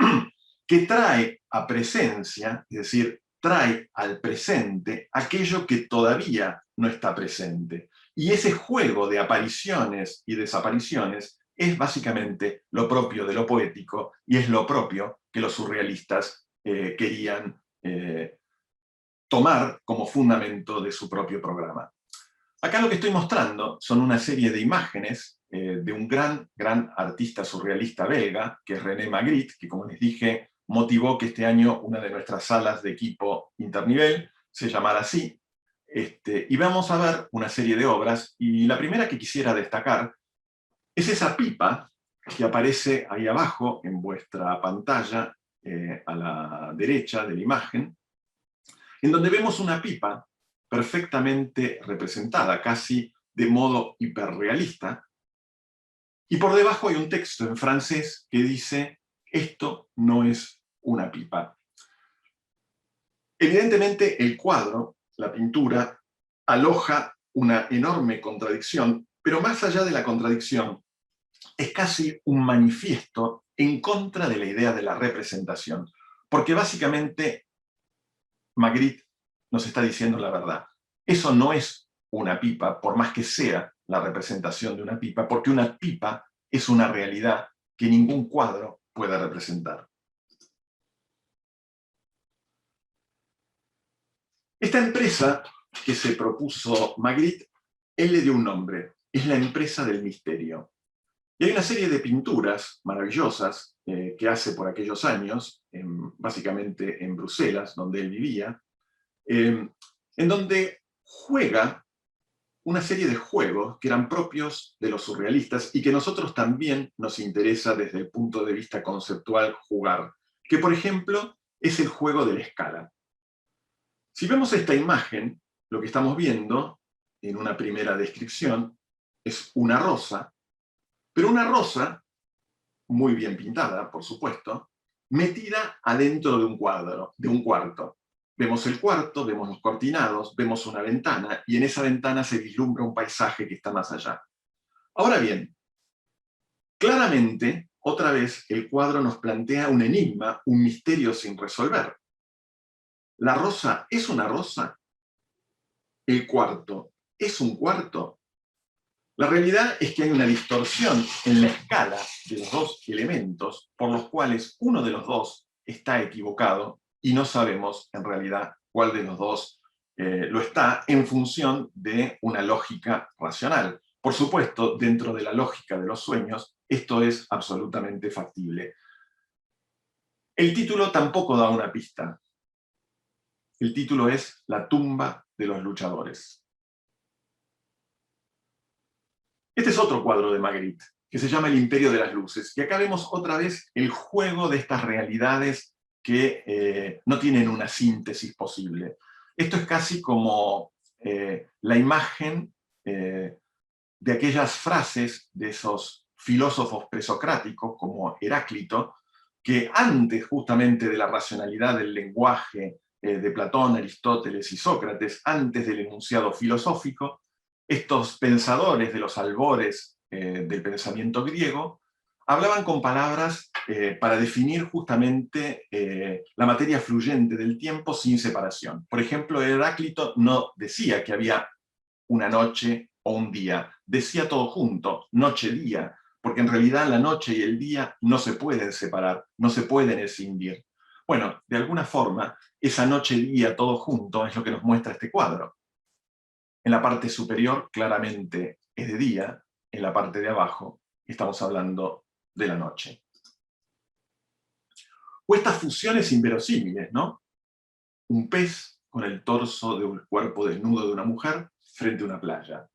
que trae a presencia, es decir, trae al presente aquello que todavía no está presente. Y ese juego de apariciones y desapariciones es básicamente lo propio de lo poético y es lo propio que los surrealistas querían tomar como fundamento de su propio programa. Acá lo que estoy mostrando son una serie de imágenes de un gran artista surrealista belga, que es René Magritte, que, como les dije, motivó que este año una de nuestras salas de equipo internivel se llamara así. Y vamos a ver una serie de obras, y la primera que quisiera destacar es esa pipa que aparece ahí abajo en vuestra pantalla, a la derecha de la imagen, en donde vemos una pipa perfectamente representada, casi de modo hiperrealista, y por debajo hay un texto en francés que dice: esto no es una pipa. Evidentemente el cuadro, la pintura, aloja una enorme contradicción, pero más allá de la contradicción, es casi un manifiesto en contra de la idea de la representación, porque básicamente Magritte nos está diciendo la verdad. Eso no es una pipa, por más que sea la representación de una pipa, porque una pipa es una realidad que ningún cuadro puede representar. Esta empresa que se propuso Magritte, él le dio un nombre, es la empresa del misterio. Y hay una serie de pinturas maravillosas que hace por aquellos años, básicamente en Bruselas, donde él vivía, en donde juega una serie de juegos que eran propios de los surrealistas y que a nosotros también nos interesa desde el punto de vista conceptual jugar, que por ejemplo es el juego de la escala. Si vemos esta imagen, lo que estamos viendo en una primera descripción es una rosa, pero una rosa muy bien pintada, por supuesto, metida adentro de un cuadro, de un cuarto. Vemos el cuarto, vemos los cortinados, vemos una ventana, y en esa ventana se vislumbra un paisaje que está más allá. Ahora bien, claramente, otra vez, el cuadro nos plantea un enigma, un misterio sin resolver. ¿La rosa es una rosa? ¿El cuarto es un cuarto? La realidad es que hay una distorsión en la escala de los dos elementos, por los cuales uno de los dos está equivocado y no sabemos en realidad cuál de los dos lo está, en función de una lógica racional. Por supuesto, dentro de la lógica de los sueños, esto es absolutamente factible. El título tampoco da una pista. El título es La tumba de los luchadores. Este es otro cuadro de Magritte, que se llama El imperio de las luces. Y acá vemos otra vez el juego de estas realidades que no tienen una síntesis posible. Esto es casi como la imagen de aquellas frases de esos filósofos presocráticos, como Heráclito, que antes justamente de la racionalidad del lenguaje de Platón, Aristóteles y Sócrates, antes del enunciado filosófico, estos pensadores de los albores del pensamiento griego hablaban con palabras para definir justamente la materia fluyente del tiempo sin separación. Por ejemplo, Heráclito no decía que había una noche o un día, decía todo junto, noche-día, porque en realidad la noche y el día no se pueden separar, no se pueden escindir. Bueno, de alguna forma, esa noche-día todo junto es lo que nos muestra este cuadro. En la parte superior claramente es de día, en la parte de abajo estamos hablando de la noche. O estas fusiones inverosímiles, ¿no? Un pez con el torso de un cuerpo desnudo de una mujer frente a una playa.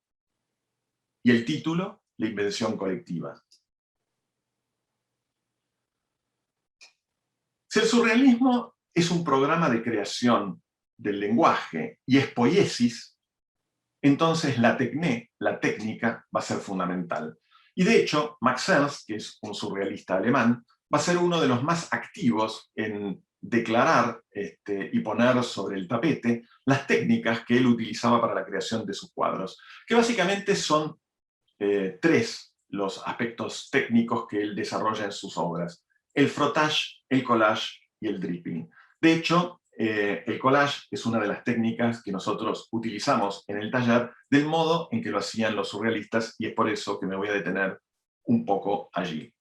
Y el título, La invención colectiva. Si el surrealismo es un programa de creación del lenguaje y es poiesis, entonces la técnica, va a ser fundamental. Y de hecho, Max Ernst, que es un surrealista alemán, va a ser uno de los más activos en declarar y poner sobre el tapete las técnicas que él utilizaba para la creación de sus cuadros, que básicamente son tres los aspectos técnicos que él desarrolla en sus obras: el frottage, el collage y el dripping. De hecho, el collage es una de las técnicas que nosotros utilizamos en el taller del modo en que lo hacían los surrealistas, y es por eso que me voy a detener un poco allí.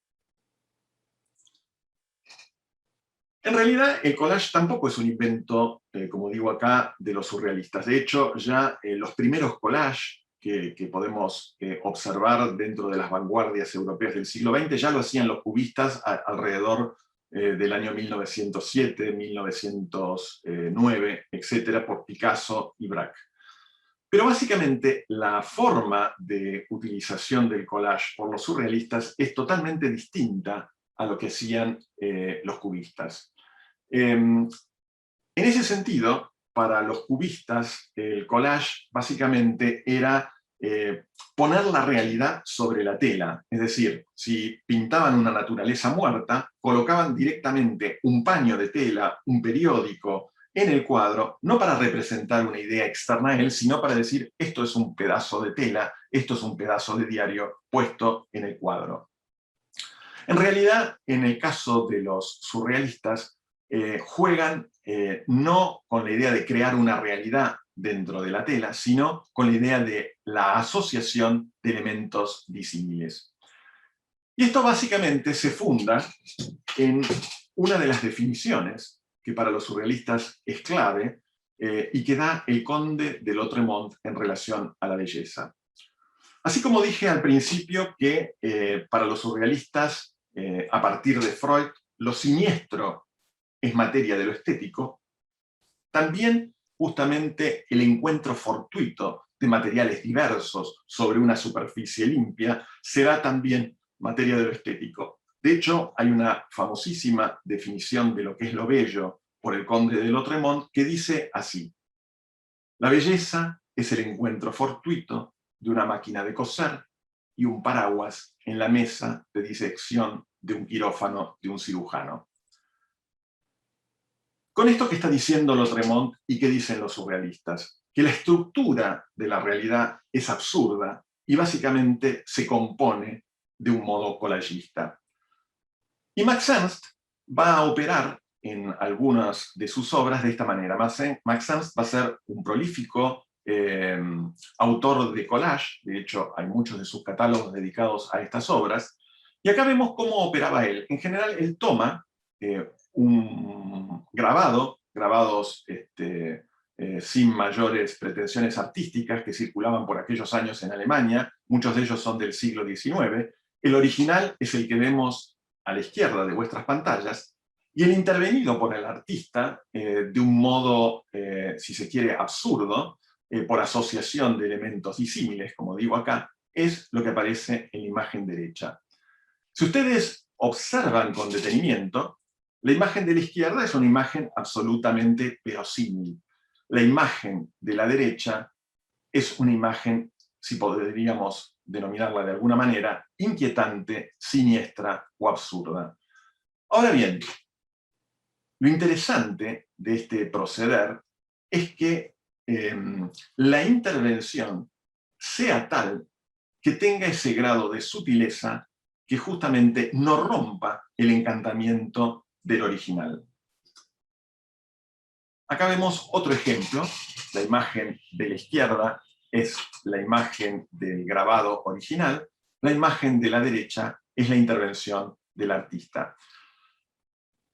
En realidad, el collage tampoco es un invento, como digo acá, de los surrealistas. De hecho, ya los primeros collages que podemos observar dentro de las vanguardias europeas del siglo XX. Ya lo hacían los cubistas alrededor del año 1907, 1909, etcétera, por Picasso y Braque. Pero básicamente la forma de utilización del collage por los surrealistas es totalmente distinta a lo que hacían los cubistas. En ese sentido, para los cubistas, el collage básicamente era poner la realidad sobre la tela. Es decir, si pintaban una naturaleza muerta, colocaban directamente un paño de tela, un periódico, en el cuadro, no para representar una idea externa a él, sino para decir, esto es un pedazo de tela, esto es un pedazo de diario puesto en el cuadro. En realidad, en el caso de los surrealistas, juegan no con la idea de crear una realidad dentro de la tela, sino con la idea de la asociación de elementos disímiles. Y esto básicamente se funda en una de las definiciones que para los surrealistas es clave, y que da el conde de Lautréamont en relación a la belleza. Así como dije al principio que para los surrealistas, a partir de Freud, lo siniestro es materia de lo estético, también justamente el encuentro fortuito de materiales diversos sobre una superficie limpia será también materia de lo estético. De hecho, hay una famosísima definición de lo que es lo bello por el conde de Lautréamont que dice así: la belleza es el encuentro fortuito de una máquina de coser y un paraguas en la mesa de disección de un quirófano de un cirujano. Con esto que está diciendo Lautréamont y que dicen los surrealistas, que la estructura de la realidad es absurda y básicamente se compone de un modo collagista. Y Max Ernst va a operar en algunas de sus obras de esta manera. Max Ernst va a ser un prolífico autor de collage, de hecho hay muchos de sus catálogos dedicados a estas obras, y acá vemos cómo operaba él. En general, él toma un grabados sin mayores pretensiones artísticas que circulaban por aquellos años en Alemania, muchos de ellos son del siglo XIX. El original es el que vemos a la izquierda de vuestras pantallas, y el intervenido por el artista, de un modo, si se quiere, absurdo, por asociación de elementos disímiles, como digo acá, es lo que aparece en la imagen derecha. Si ustedes observan con detenimiento, la imagen de la izquierda es una imagen absolutamente verosímil. La imagen de la derecha es una imagen, si podríamos denominarla de alguna manera, inquietante, siniestra o absurda. Ahora bien, lo interesante de este proceder es que la intervención sea tal que tenga ese grado de sutileza que justamente no rompa el encantamiento del original. Acá vemos otro ejemplo. La imagen de la izquierda es la imagen del grabado original, la imagen de la derecha es la intervención del artista.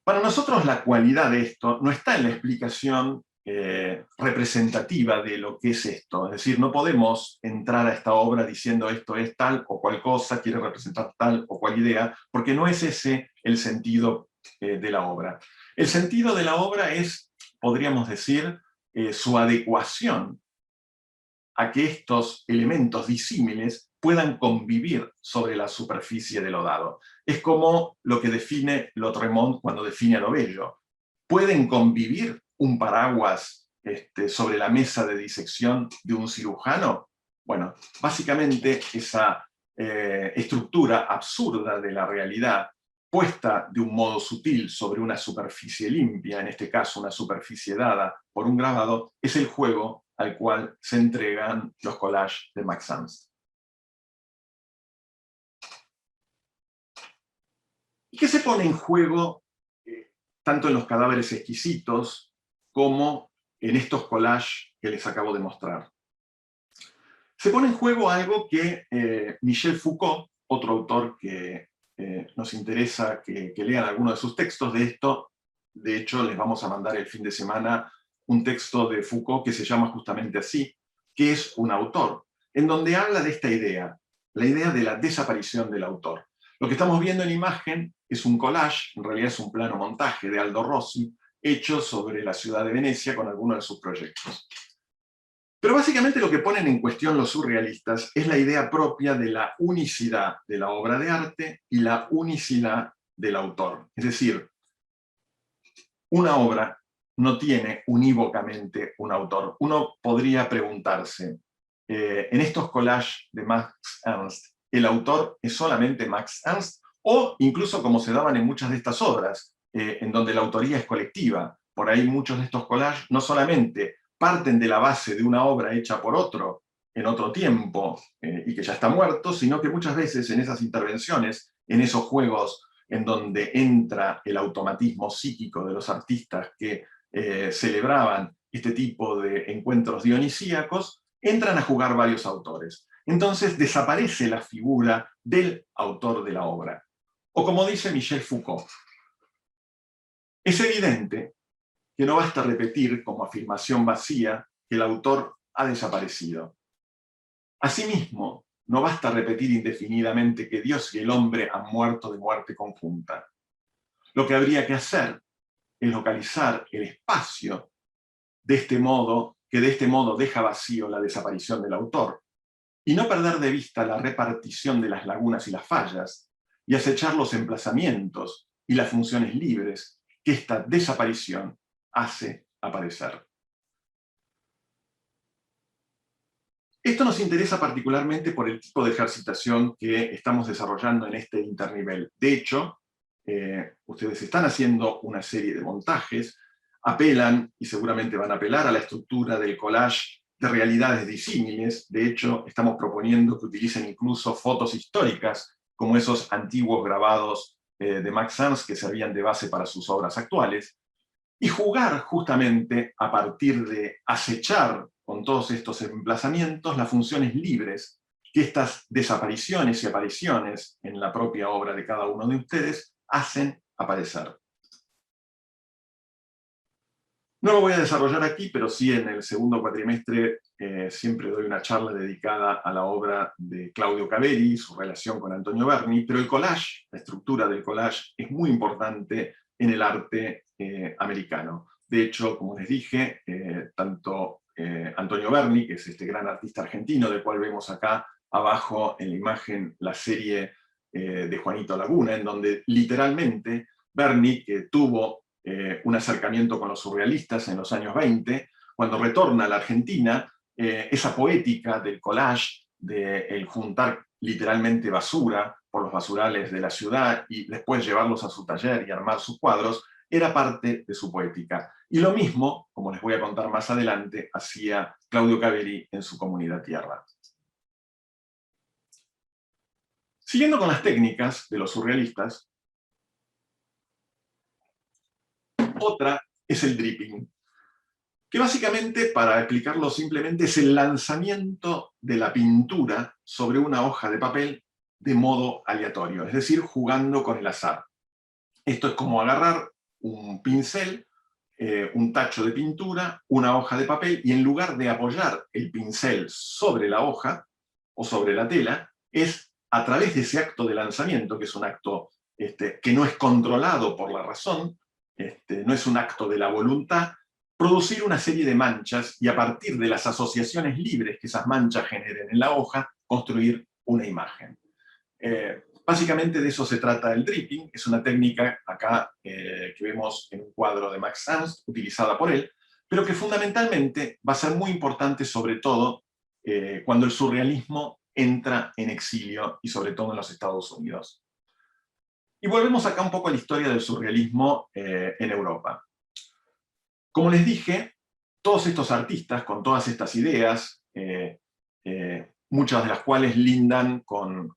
Para nosotros la cualidad de esto no está en la explicación representativa de lo que es esto. Es decir, no podemos entrar a esta obra diciendo esto es tal o cual cosa, quiere representar tal o cual idea, porque no es ese el sentido de la obra. El sentido de la obra es, podríamos decir, su adecuación a que estos elementos disímiles puedan convivir sobre la superficie de lo dado. Es como lo que define Lautréamont cuando define a lo bello. ¿Pueden convivir un paraguas sobre la mesa de disección de un cirujano? Bueno, básicamente esa estructura absurda de la realidad, puesta de un modo sutil sobre una superficie limpia, en este caso una superficie dada por un grabado, es el juego al cual se entregan los collages de Max Ernst. ¿Y qué se pone en juego tanto en los cadáveres exquisitos como en estos collages que les acabo de mostrar? Se pone en juego algo que Michel Foucault, otro autor que nos interesa que lean alguno de sus textos de esto, de hecho les vamos a mandar el fin de semana un texto de Foucault que se llama justamente así, que es un autor. en donde habla de esta idea, la idea de la desaparición del autor. Lo que estamos viendo en imagen es un collage, en realidad es un plano montaje de Aldo Rossi, hecho sobre la ciudad de Venecia con algunos de sus proyectos. Pero básicamente lo que ponen en cuestión los surrealistas es la idea propia de la unicidad de la obra de arte y la unicidad del autor. Es decir, una obra no tiene unívocamente un autor. Uno podría preguntarse, en estos collages de Max Ernst, ¿el autor es solamente Max Ernst? O incluso como se daban en muchas de estas obras, en donde la autoría es colectiva. Por ahí muchos de estos collages no solamente parten de la base de una obra hecha por otro en otro tiempo y que ya está muerto, sino que muchas veces en esas intervenciones, en esos juegos en donde entra el automatismo psíquico de los artistas que celebraban este tipo de encuentros dionisíacos, entran a jugar varios autores. Entonces desaparece la figura del autor de la obra. O como dice Michel Foucault, es evidente que no basta repetir como afirmación vacía que el autor ha desaparecido. Asimismo, no basta repetir indefinidamente que Dios y el hombre han muerto de muerte conjunta. Lo que habría que hacer es localizar el espacio de este modo, que de este modo deja vacío la desaparición del autor, y no perder de vista la repartición de las lagunas y las fallas, y acechar los emplazamientos y las funciones libres que esta desaparición hace aparecer. Esto nos interesa particularmente por el tipo de ejercitación que estamos desarrollando en este internivel. De hecho, ustedes están haciendo una serie de montajes, apelan, y seguramente van a apelar, a la estructura del collage de realidades disímiles. De hecho, estamos proponiendo que utilicen incluso fotos históricas, como esos antiguos grabados de Max Ernst que servían de base para sus obras actuales, y jugar justamente a partir de acechar con todos estos emplazamientos las funciones libres que estas desapariciones y apariciones en la propia obra de cada uno de ustedes hacen aparecer. No lo voy a desarrollar aquí, pero sí en el segundo cuatrimestre siempre doy una charla dedicada a la obra de Claudio Caveri, su relación con Antonio Berni, pero el collage, la estructura del collage, es muy importante en el arte americano. De hecho, como les dije, tanto Antonio Berni, que es este gran artista argentino, del cual vemos acá abajo en la imagen la serie de Juanito Laguna, en donde literalmente Berni, que tuvo un acercamiento con los surrealistas en los años 20, cuando retorna a la Argentina, esa poética del collage, de juntar literalmente basura por los basurales de la ciudad y después llevarlos a su taller y armar sus cuadros, era parte de su poética. Y lo mismo, como les voy a contar más adelante, hacía Claudio Caveri en su Comunidad Tierra. Siguiendo con las técnicas de los surrealistas, otra es el dripping, que básicamente, para explicarlo simplemente, es el lanzamiento de la pintura sobre una hoja de papel de modo aleatorio, es decir, jugando con el azar. Esto es como agarrar un pincel, un tacho de pintura, una hoja de papel, y en lugar de apoyar el pincel sobre la hoja o sobre la tela, es a través de ese acto de lanzamiento, que es un acto que no es controlado por la razón, no es un acto de la voluntad, producir una serie de manchas y a partir de las asociaciones libres que esas manchas generen en la hoja, construir una imagen. Básicamente de eso se trata el dripping, es una técnica acá que vemos en un cuadro de Max Ernst, utilizada por él, pero que fundamentalmente va a ser muy importante sobre todo cuando el surrealismo entra en exilio y sobre todo en los Estados Unidos. Y volvemos acá un poco a la historia del surrealismo en Europa. Como les dije, todos estos artistas con todas estas ideas, muchas de las cuales lindan con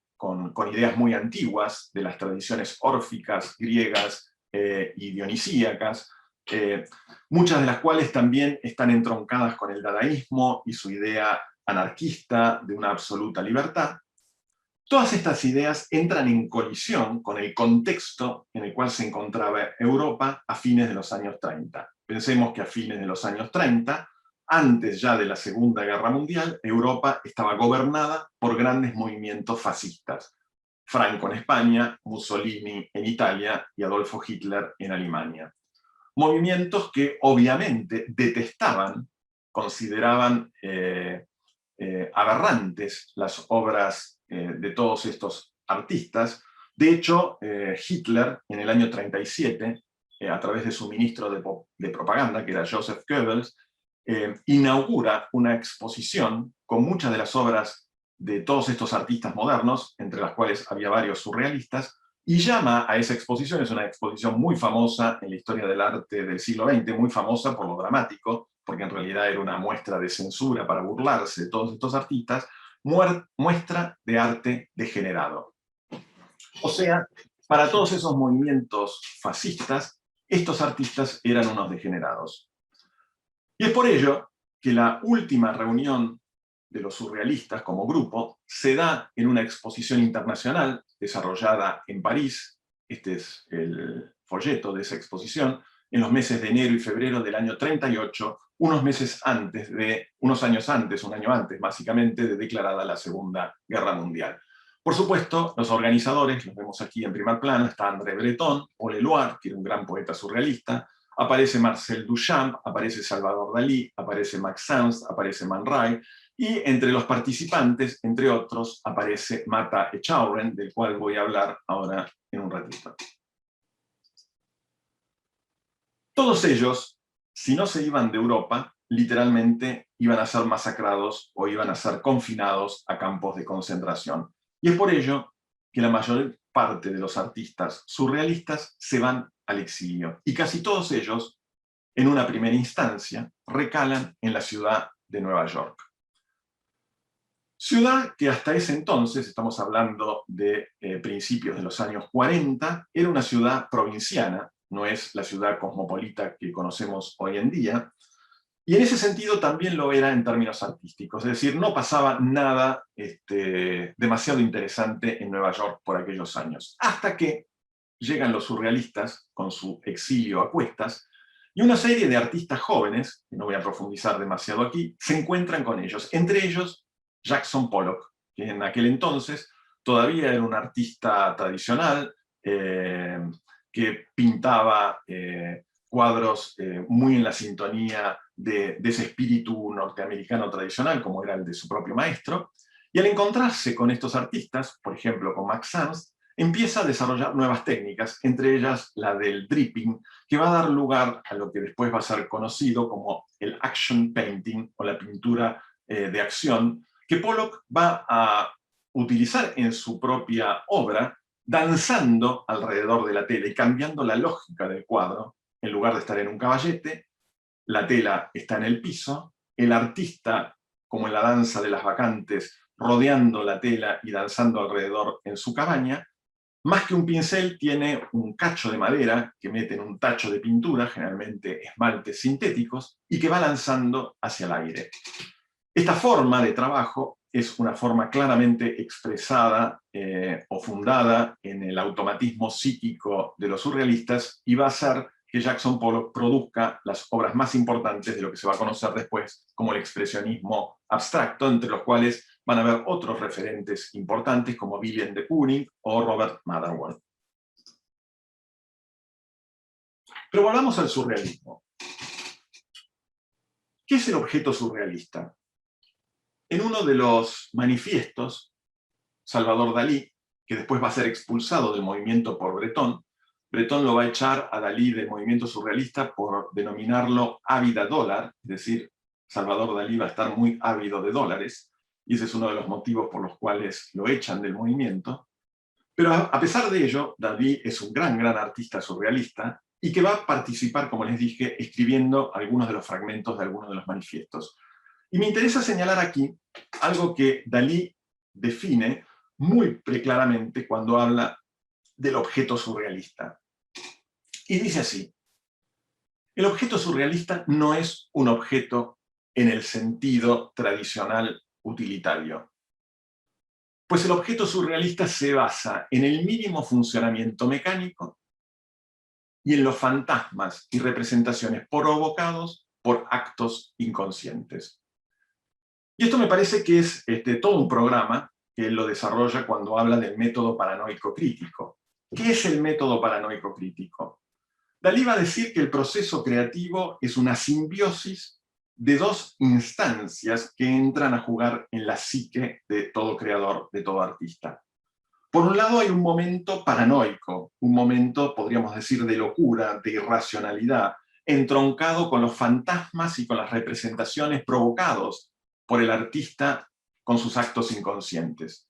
ideas muy antiguas de las tradiciones órficas, griegas y dionisíacas, muchas de las cuales también están entroncadas con el dadaísmo y su idea anarquista de una absoluta libertad. Todas estas ideas entran en colisión con el contexto en el cual se encontraba Europa a fines de los años 30. Pensemos que a fines de los años 30 antes ya de la Segunda Guerra Mundial, Europa estaba gobernada por grandes movimientos fascistas. Franco en España, Mussolini en Italia y Adolfo Hitler en Alemania. Movimientos que obviamente detestaban, consideraban aberrantes las obras de todos estos artistas. De hecho, Hitler en el año 37, a través de su ministro de propaganda, que era Joseph Goebbels, inaugura una exposición con muchas de las obras de todos estos artistas modernos, entre las cuales había varios surrealistas, y llama a esa exposición, es una exposición muy famosa en la historia del arte del siglo XX, muy famosa por lo dramático, porque en realidad era una muestra de censura para burlarse de todos estos artistas, muestra de arte degenerado. O sea, para todos esos movimientos fascistas, estos artistas eran unos degenerados. Y es por ello que la última reunión de los surrealistas como grupo se da en una exposición internacional desarrollada en París. Este es el folleto de esa exposición, en los meses de enero y febrero del año 38, unos años antes, un año antes básicamente, de declarada la Segunda Guerra Mundial. Por supuesto, los organizadores, los vemos aquí en primer plano, está André Breton, Paul Éluard, que era un gran poeta surrealista, aparece Marcel Duchamp, aparece Salvador Dalí, aparece Max Ernst, aparece Man Ray, y entre los participantes, entre otros, aparece Mata Echaurren, del cual voy a hablar ahora en un ratito. Todos ellos, si no se iban de Europa, literalmente iban a ser masacrados o iban a ser confinados a campos de concentración. Y es por ello que la mayor parte de los artistas surrealistas se van al exilio. Y casi todos ellos, en una primera instancia, recalan en la ciudad de Nueva York. Ciudad que hasta ese entonces, estamos hablando de principios de los años 40, era una ciudad provinciana, no es la ciudad cosmopolita que conocemos hoy en día, y en ese sentido también lo era en términos artísticos, es decir, no pasaba nada demasiado interesante en Nueva York por aquellos años, hasta que llegan los surrealistas con su exilio a cuestas, y una serie de artistas jóvenes, que no voy a profundizar demasiado aquí, se encuentran con ellos, entre ellos Jackson Pollock, que en aquel entonces todavía era un artista tradicional, que pintaba cuadros muy en la sintonía de ese espíritu norteamericano tradicional, como era el de su propio maestro, y al encontrarse con estos artistas, por ejemplo con Max Ernst, empieza a desarrollar nuevas técnicas, entre ellas la del dripping, que va a dar lugar a lo que después va a ser conocido como el action painting, o la pintura de acción, que Pollock va a utilizar en su propia obra, danzando alrededor de la tela y cambiando la lógica del cuadro. En lugar de estar en un caballete, la tela está en el piso, el artista, como en la danza de las bacantes, rodeando la tela y danzando alrededor en su cabaña. Más que un pincel, tiene un cacho de madera que mete en un tacho de pintura, generalmente esmaltes sintéticos, y que va lanzando hacia el aire. Esta forma de trabajo es una forma claramente expresada o fundada en el automatismo psíquico de los surrealistas, y va a hacer que Jackson Pollock produzca las obras más importantes de lo que se va a conocer después como el expresionismo abstracto, entre los cuales van a haber otros referentes importantes como Willem de Kooning o Robert Motherwell. Pero volvamos al surrealismo. ¿Qué es el objeto surrealista? En uno de los manifiestos, Salvador Dalí, que después va a ser expulsado del movimiento por Breton lo va a echar a Dalí del movimiento surrealista por denominarlo ávida dólar, es decir, Salvador Dalí va a estar muy ávido de dólares, y ese es uno de los motivos por los cuales lo echan del movimiento. Pero a pesar de ello, Dalí es un gran artista surrealista, y que va a participar, como les dije, escribiendo algunos de los fragmentos de algunos de los manifiestos. Y me interesa señalar aquí algo que Dalí define muy preclaramente cuando habla del objeto surrealista. Y dice así: el objeto surrealista no es un objeto en el sentido tradicional utilitario, pues el objeto surrealista se basa en el mínimo funcionamiento mecánico y en los fantasmas y representaciones provocados por actos inconscientes. Y esto me parece que es todo un programa que él lo desarrolla cuando habla del método paranoico crítico. ¿Qué es el método paranoico crítico? Dalí va a decir que el proceso creativo es una simbiosis de dos instancias que entran a jugar en la psique de todo creador, de todo artista. Por un lado hay un momento paranoico, un momento, podríamos decir, de locura, de irracionalidad, entroncado con los fantasmas y con las representaciones provocados por el artista con sus actos inconscientes.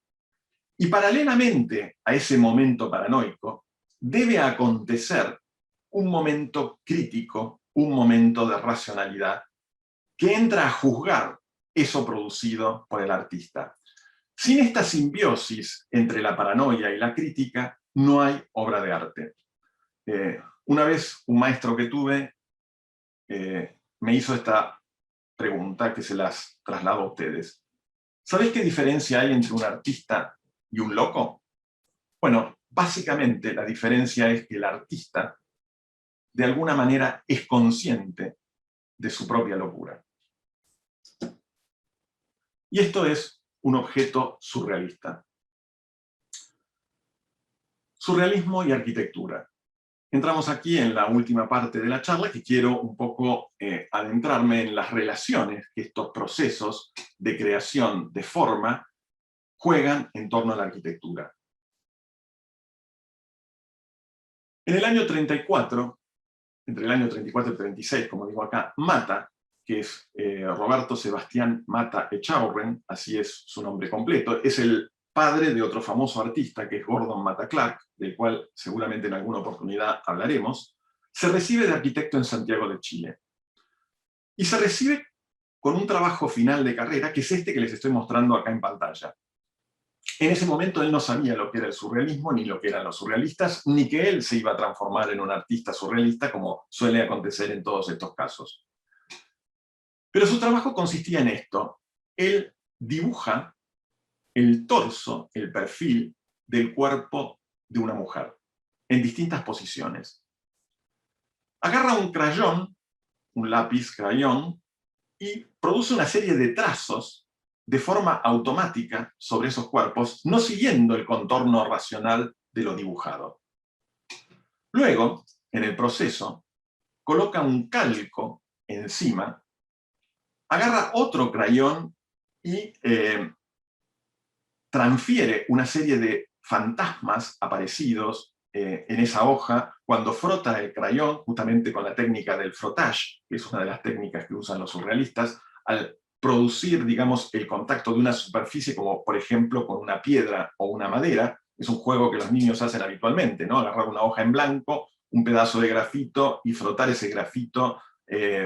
Y paralelamente a ese momento paranoico, debe acontecer un momento crítico, un momento de racionalidad, que entra a juzgar eso producido por el artista. Sin esta simbiosis entre la paranoia y la crítica, no hay obra de arte. Una vez un maestro que tuve me hizo esta pregunta que se las traslado a ustedes. ¿Sabés qué diferencia hay entre un artista y un loco? Bueno, básicamente la diferencia es que el artista de alguna manera es consciente de su propia locura. Y esto es un objeto surrealista. Surrealismo y arquitectura. Entramos aquí en la última parte de la charla, que quiero un poco adentrarme en las relaciones que estos procesos de creación de forma juegan en torno a la arquitectura. En el año 34, entre el año 34 y 36, como digo acá, Mata, que es Roberto Sebastián Mata Echaurren, así es su nombre completo, es el padre de otro famoso artista, que es Gordon Matta Clark, del cual seguramente en alguna oportunidad hablaremos, se recibe de arquitecto en Santiago de Chile. Y se recibe con un trabajo final de carrera, que es este que les estoy mostrando acá en pantalla. En ese momento él no sabía lo que era el surrealismo, ni lo que eran los surrealistas, ni que él se iba a transformar en un artista surrealista, como suele acontecer en todos estos casos. Pero su trabajo consistía en esto. Él dibuja el torso, el perfil del cuerpo de una mujer, en distintas posiciones. Agarra un crayón, un lápiz crayón, y produce una serie de trazos de forma automática sobre esos cuerpos, no siguiendo el contorno racional de lo dibujado. Luego, en el proceso, coloca un calco encima, agarra otro crayón y transfiere una serie de fantasmas aparecidos en esa hoja cuando frota el crayón, justamente con la técnica del frottage, que es una de las técnicas que usan los surrealistas, al producir, digamos, el contacto de una superficie, como por ejemplo con una piedra o una madera. Es un juego que los niños hacen habitualmente, ¿no? Agarrar una hoja en blanco, un pedazo de grafito y frotar ese grafito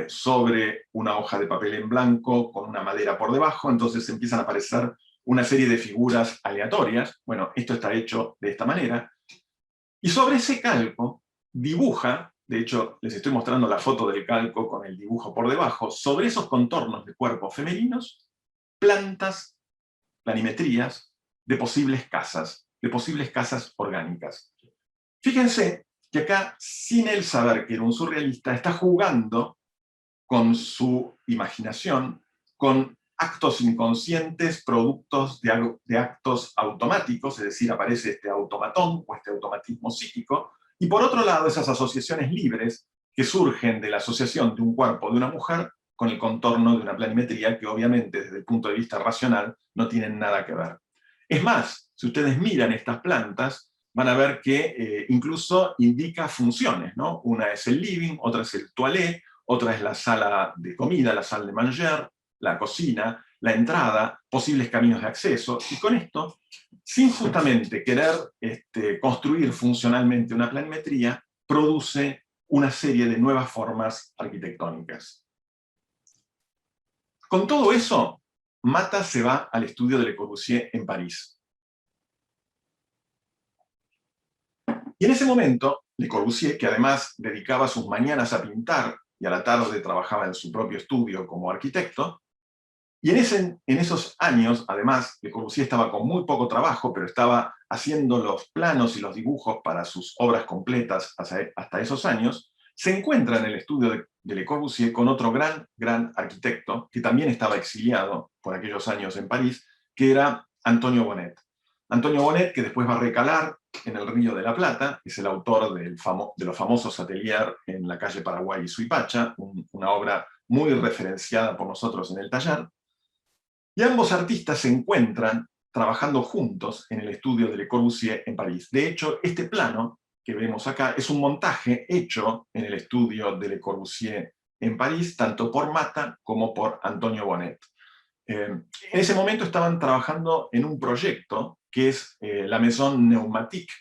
sobre una hoja de papel en blanco con una madera por debajo, entonces empiezan a aparecer una serie de figuras aleatorias. Bueno, esto está hecho de esta manera. Y sobre ese calco dibuja, de hecho les estoy mostrando la foto del calco con el dibujo por debajo, sobre esos contornos de cuerpos femeninos, plantas, planimetrías de posibles casas orgánicas. Fíjense que acá, sin él saber que era un surrealista, está jugando con su imaginación, con actos inconscientes, productos de actos automáticos, es decir, aparece este automatón o este automatismo psíquico, y por otro lado, esas asociaciones libres que surgen de la asociación de un cuerpo de una mujer con el contorno de una planimetría que obviamente desde el punto de vista racional no tienen nada que ver. Es más, si ustedes miran estas plantas, van a ver que incluso indica funciones, ¿no? Una es el living, otra es el toilet, otra es la sala de comida, la salle de manger, la cocina, la entrada, posibles caminos de acceso, y con esto, sin justamente querer construir funcionalmente una planimetría, produce una serie de nuevas formas arquitectónicas. Con todo eso, Mata se va al estudio de Le Corbusier en París. Y en ese momento, Le Corbusier, que además dedicaba sus mañanas a pintar y a la tarde trabajaba en su propio estudio como arquitecto, y en esos años, además, Le Corbusier estaba con muy poco trabajo, pero estaba haciendo los planos y los dibujos para sus obras completas hasta esos años, se encuentra en el estudio de Le Corbusier con otro gran arquitecto, que también estaba exiliado por aquellos años en París, que era Antonio Bonnet. Antonio Bonnet, que después va a recalar en el Río de la Plata, es el autor de los famosos Atelier en la calle Paraguay y Suipacha, una obra muy referenciada por nosotros en el taller. Y ambos artistas se encuentran trabajando juntos en el estudio de Le Corbusier en París. De hecho, este plano que vemos acá es un montaje hecho en el estudio de Le Corbusier en París, tanto por Mata como por Antonio Bonnet. En ese momento estaban trabajando en un proyecto que es la Maison Neumatique,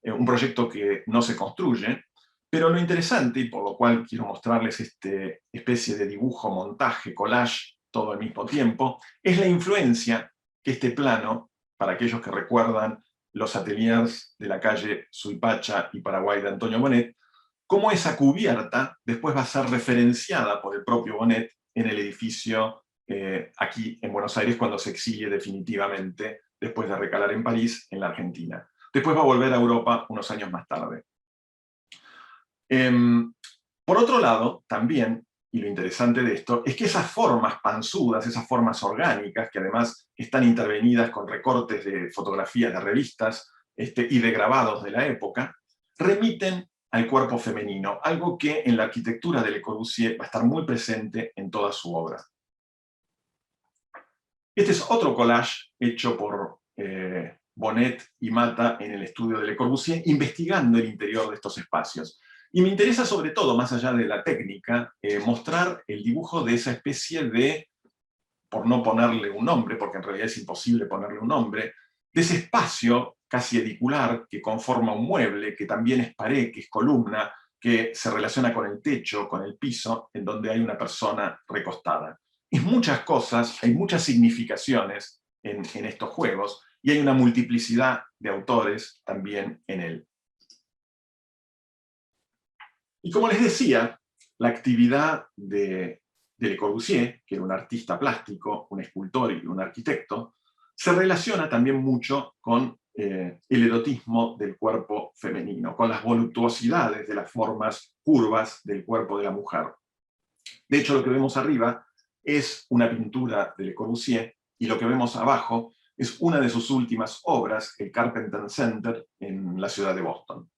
un proyecto que no se construye, pero lo interesante, y por lo cual quiero mostrarles esta especie de dibujo, montaje, collage, todo al mismo tiempo, es la influencia que este plano, para aquellos que recuerdan los ateliers de la calle Suipacha y Paraguay de Antonio Bonnet, cómo esa cubierta después va a ser referenciada por el propio Bonnet en el edificio aquí en Buenos Aires cuando se exilie definitivamente después de recalar en París, en la Argentina. Después va a volver a Europa unos años más tarde. Por otro lado, también, y lo interesante de esto, es que esas formas panzudas, esas formas orgánicas, que además están intervenidas con recortes de fotografías de revistas y de grabados de la época, remiten al cuerpo femenino, algo que en la arquitectura de Le Corbusier va a estar muy presente en toda su obra. Este es otro collage hecho por Bonnet y Mata en el estudio de Le Corbusier, investigando el interior de estos espacios. Y me interesa sobre todo, más allá de la técnica, mostrar el dibujo de esa especie de, por no ponerle un nombre, porque en realidad es imposible ponerle un nombre, de ese espacio casi edicular que conforma un mueble, que también es pared, que es columna, que se relaciona con el techo, con el piso, en donde hay una persona recostada. Es muchas cosas, hay muchas significaciones en estos juegos, y hay una multiplicidad de autores también en él. Y como les decía, la actividad de Le Corbusier, que era un artista plástico, un escultor y un arquitecto, se relaciona también mucho con el erotismo del cuerpo femenino, con las voluptuosidades de las formas curvas del cuerpo de la mujer. De hecho, lo que vemos arriba es una pintura de Le Corbusier, y lo que vemos abajo es una de sus últimas obras, el Carpenter Center, en la ciudad de Boston.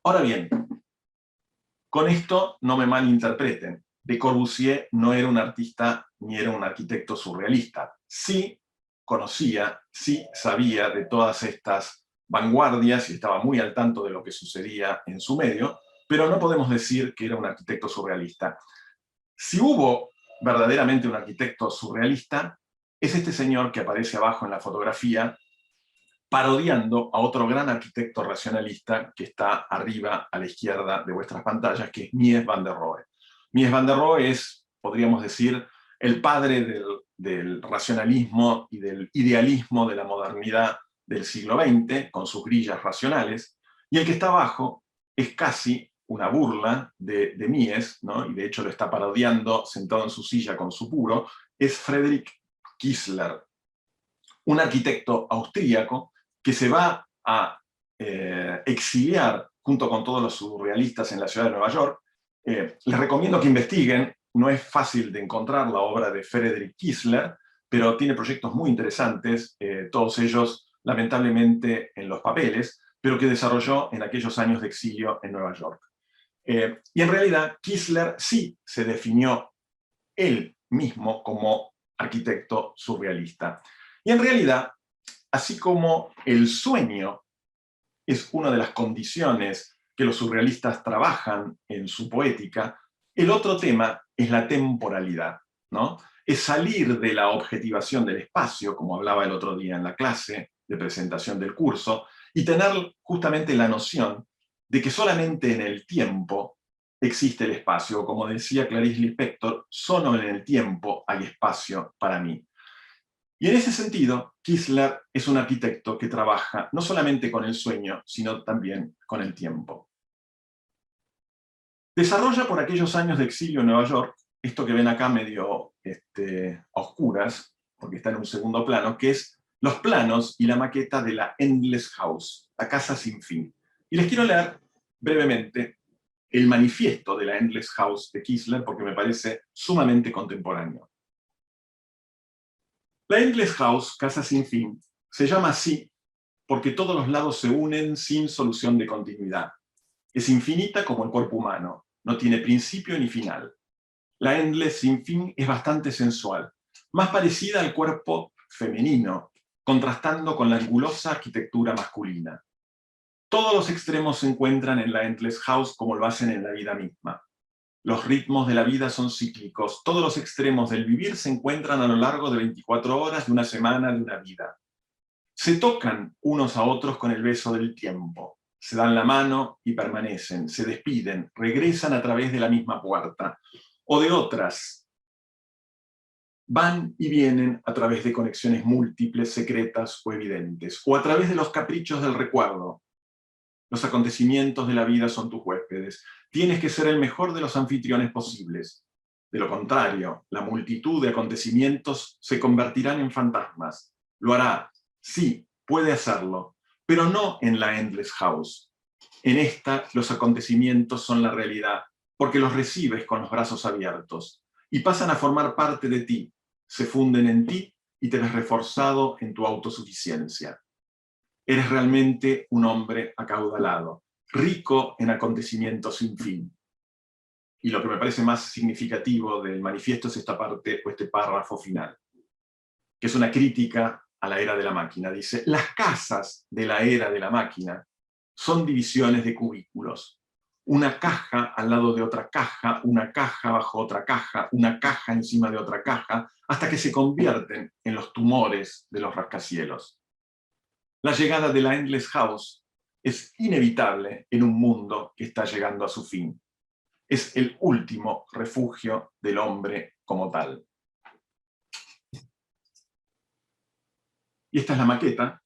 Ahora bien, con esto no me malinterpreten. Le Corbusier no era un artista ni era un arquitecto surrealista. Sí conocía, sí sabía de todas estas vanguardias y estaba muy al tanto de lo que sucedía en su medio, pero no podemos decir que era un arquitecto surrealista. Si hubo verdaderamente un arquitecto surrealista, es este señor que aparece abajo en la fotografía, parodiando a otro gran arquitecto racionalista que está arriba a la izquierda de vuestras pantallas, que es Mies van der Rohe. Mies van der Rohe es, podríamos decir, el padre del racionalismo y del idealismo de la modernidad del siglo XX, con sus grillas racionales, y el que está abajo es casi una burla de Mies, ¿no? Y de hecho lo está parodiando sentado en su silla con su puro, es Friedrich Kiesler, un arquitecto austríaco que se va a exiliar junto con todos los surrealistas en la ciudad de Nueva York. Les recomiendo que investiguen, no es fácil de encontrar la obra de Friedrich Kiesler, pero tiene proyectos muy interesantes, todos ellos lamentablemente en los papeles, pero que desarrolló en aquellos años de exilio en Nueva York. Y en realidad Kiesler sí se definió él mismo como arquitecto surrealista. Y en realidad, así como el sueño es una de las condiciones que los surrealistas trabajan en su poética, el otro tema es la temporalidad, ¿no? Es salir de la objetivación del espacio, como hablaba el otro día en la clase de presentación del curso, y tener justamente la noción de que solamente en el tiempo existe el espacio. Como decía Clarice Lispector, solo en el tiempo hay espacio para mí. Y en ese sentido, Kiesler es un arquitecto que trabaja no solamente con el sueño, sino también con el tiempo. Desarrolla por aquellos años de exilio en Nueva York, esto que ven acá medio a oscuras, porque está en un segundo plano, que es los planos y la maqueta de la Endless House, la casa sin fin. Y les quiero leer brevemente el manifiesto de la Endless House de Kistler, porque me parece sumamente contemporáneo. La Endless House, casa sin fin, se llama así porque todos los lados se unen sin solución de continuidad. Es infinita como el cuerpo humano, no tiene principio ni final. La Endless sin fin es bastante sensual, más parecida al cuerpo femenino, contrastando con la angulosa arquitectura masculina. Todos los extremos se encuentran en la Endless House como lo hacen en la vida misma. Los ritmos de la vida son cíclicos, todos los extremos del vivir se encuentran a lo largo de 24 horas, de una semana, de una vida. Se tocan unos a otros con el beso del tiempo, se dan la mano y permanecen, se despiden, regresan a través de la misma puerta, o de otras. Van y vienen a través de conexiones múltiples, secretas o evidentes, o a través de los caprichos del recuerdo. Los acontecimientos de la vida son tus huéspedes. Tienes que ser el mejor de los anfitriones posibles. De lo contrario, la multitud de acontecimientos se convertirán en fantasmas. Lo hará, sí, puede hacerlo, pero no en la Endless House. En esta, los acontecimientos son la realidad, porque los recibes con los brazos abiertos, y pasan a formar parte de ti, se funden en ti y te ves reforzado en tu autosuficiencia. Eres realmente un hombre acaudalado, rico en acontecimientos sin fin. Y lo que me parece más significativo del manifiesto es esta parte, o este párrafo final, que es una crítica a la era de la máquina. Dice, las casas de la era de la máquina son divisiones de cubículos. Una caja al lado de otra caja, una caja bajo otra caja, una caja encima de otra caja, hasta que se convierten en los tumores de los rascacielos. La llegada de la Endless House es inevitable en un mundo que está llegando a su fin. Es el último refugio del hombre como tal. Y esta es la maqueta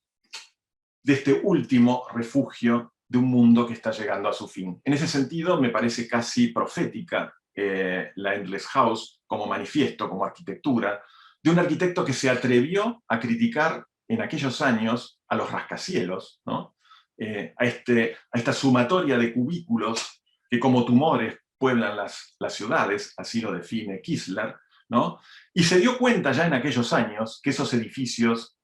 de este último refugio de un mundo que está llegando a su fin. En ese sentido, me parece casi profética la Endless House como manifiesto, como arquitectura, de un arquitecto que se atrevió a criticar en aquellos años a los rascacielos, ¿no? A esta sumatoria de cubículos que como tumores pueblan las ciudades, así lo define Kistler, ¿no? Y se dio cuenta ya en aquellos años que esos edificios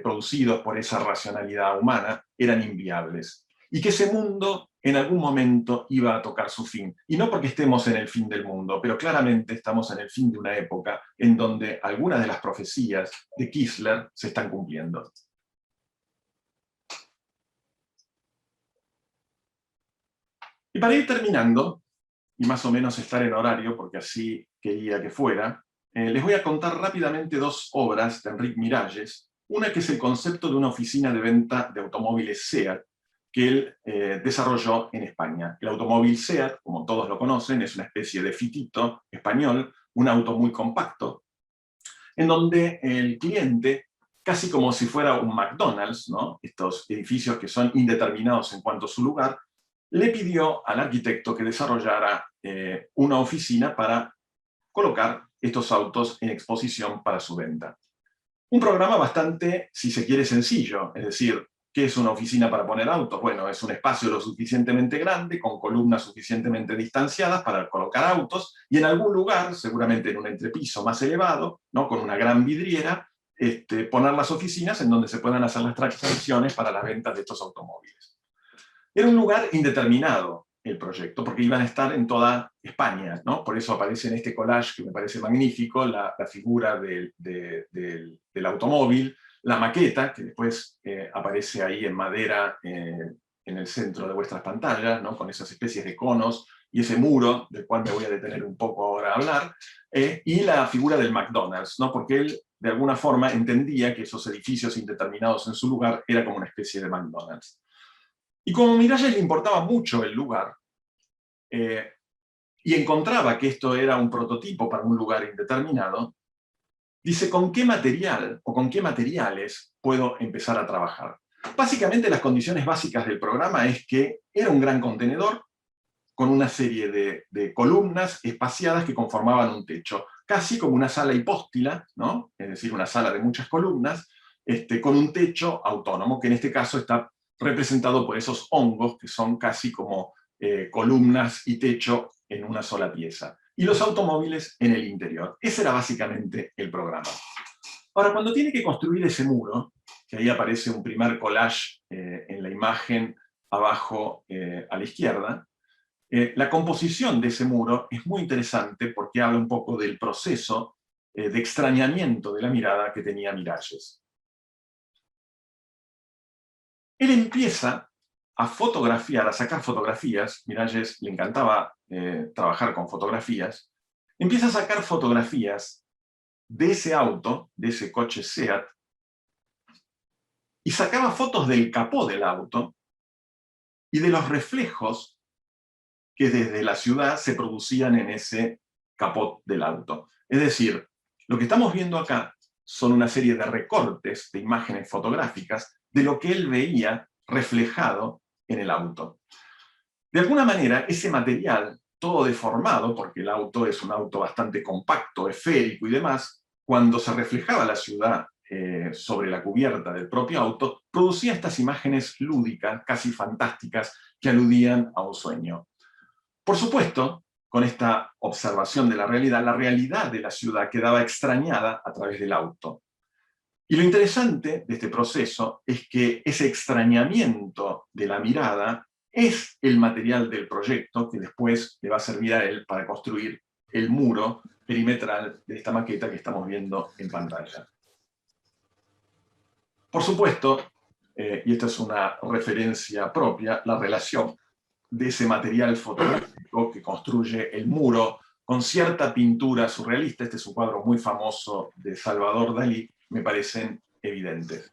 producidos por esa racionalidad humana eran inviables, y que ese mundo en algún momento iba a tocar su fin. Y no porque estemos en el fin del mundo, pero claramente estamos en el fin de una época en donde algunas de las profecías de Kistler se están cumpliendo. Y para ir terminando, y más o menos estar en horario, porque así quería que fuera, les voy a contar rápidamente dos obras de Enric Miralles. Una que es el concepto de una oficina de venta de automóviles SEAT, que él desarrolló en España. El automóvil SEAT, como todos lo conocen, es una especie de fitito español, un auto muy compacto, en donde el cliente, casi como si fuera un McDonald's, ¿no? Estos edificios que son indeterminados en cuanto a su lugar, le pidió al arquitecto que desarrollara una oficina para colocar estos autos en exposición para su venta. Un programa bastante, si se quiere, sencillo, es decir, ¿qué es una oficina para poner autos? Bueno, es un espacio lo suficientemente grande, con columnas suficientemente distanciadas para colocar autos, y en algún lugar, seguramente en un entrepiso más elevado, ¿no? Con una gran vidriera, poner las oficinas en donde se puedan hacer las transacciones para la venta de estos automóviles. Era un lugar indeterminado el proyecto, porque iban a estar en toda España, ¿no? Por eso aparece en este collage, que me parece magnífico, la figura del automóvil, la maqueta, que después aparece ahí en madera en el centro de vuestras pantallas, ¿no? Con esas especies de conos, y ese muro, del cual me voy a detener un poco ahora a hablar, y la figura del McDonald's, ¿no? Porque él, de alguna forma, entendía que esos edificios indeterminados en su lugar era como una especie de McDonald's. Y como a Miralles le importaba mucho el lugar, y encontraba que esto era un prototipo para un lugar indeterminado, dice, ¿con qué material o con qué materiales puedo empezar a trabajar? Básicamente las condiciones básicas del programa es que era un gran contenedor con una serie de columnas espaciadas que conformaban un techo, casi como una sala hipóstila, ¿no? Es decir, una sala de muchas columnas, con un techo autónomo, que en este caso está representado por esos hongos, que son casi como columnas y techo en una sola pieza. Y los automóviles en el interior. Ese era básicamente el programa. Ahora, cuando tiene que construir ese muro, que ahí aparece un primer collage en la imagen abajo a la izquierda, la composición de ese muro es muy interesante porque habla un poco del proceso de extrañamiento de la mirada que tenía Miralles. Él empieza a fotografiar, a sacar fotografías. Miralles le encantaba trabajar con fotografías. Empieza a sacar fotografías de ese auto, de ese coche SEAT, y sacaba fotos del capó del auto y de los reflejos que desde la ciudad se producían en ese capó del auto. Es decir, lo que estamos viendo acá son una serie de recortes de imágenes fotográficas de lo que él veía reflejado en el auto. De alguna manera, ese material, todo deformado, porque el auto es un auto bastante compacto, esférico y demás, cuando se reflejaba la ciudad sobre la cubierta del propio auto, producía estas imágenes lúdicas, casi fantásticas, que aludían a un sueño. Por supuesto, con esta observación de la realidad de la ciudad quedaba extrañada a través del auto. Y lo interesante de este proceso es que ese extrañamiento de la mirada es el material del proyecto que después le va a servir a él para construir el muro perimetral de esta maqueta que estamos viendo en pantalla. Por supuesto, y esta es una referencia propia, la relación de ese material fotográfico que construye el muro con cierta pintura surrealista, este es un cuadro muy famoso de Salvador Dalí, me parecen evidentes.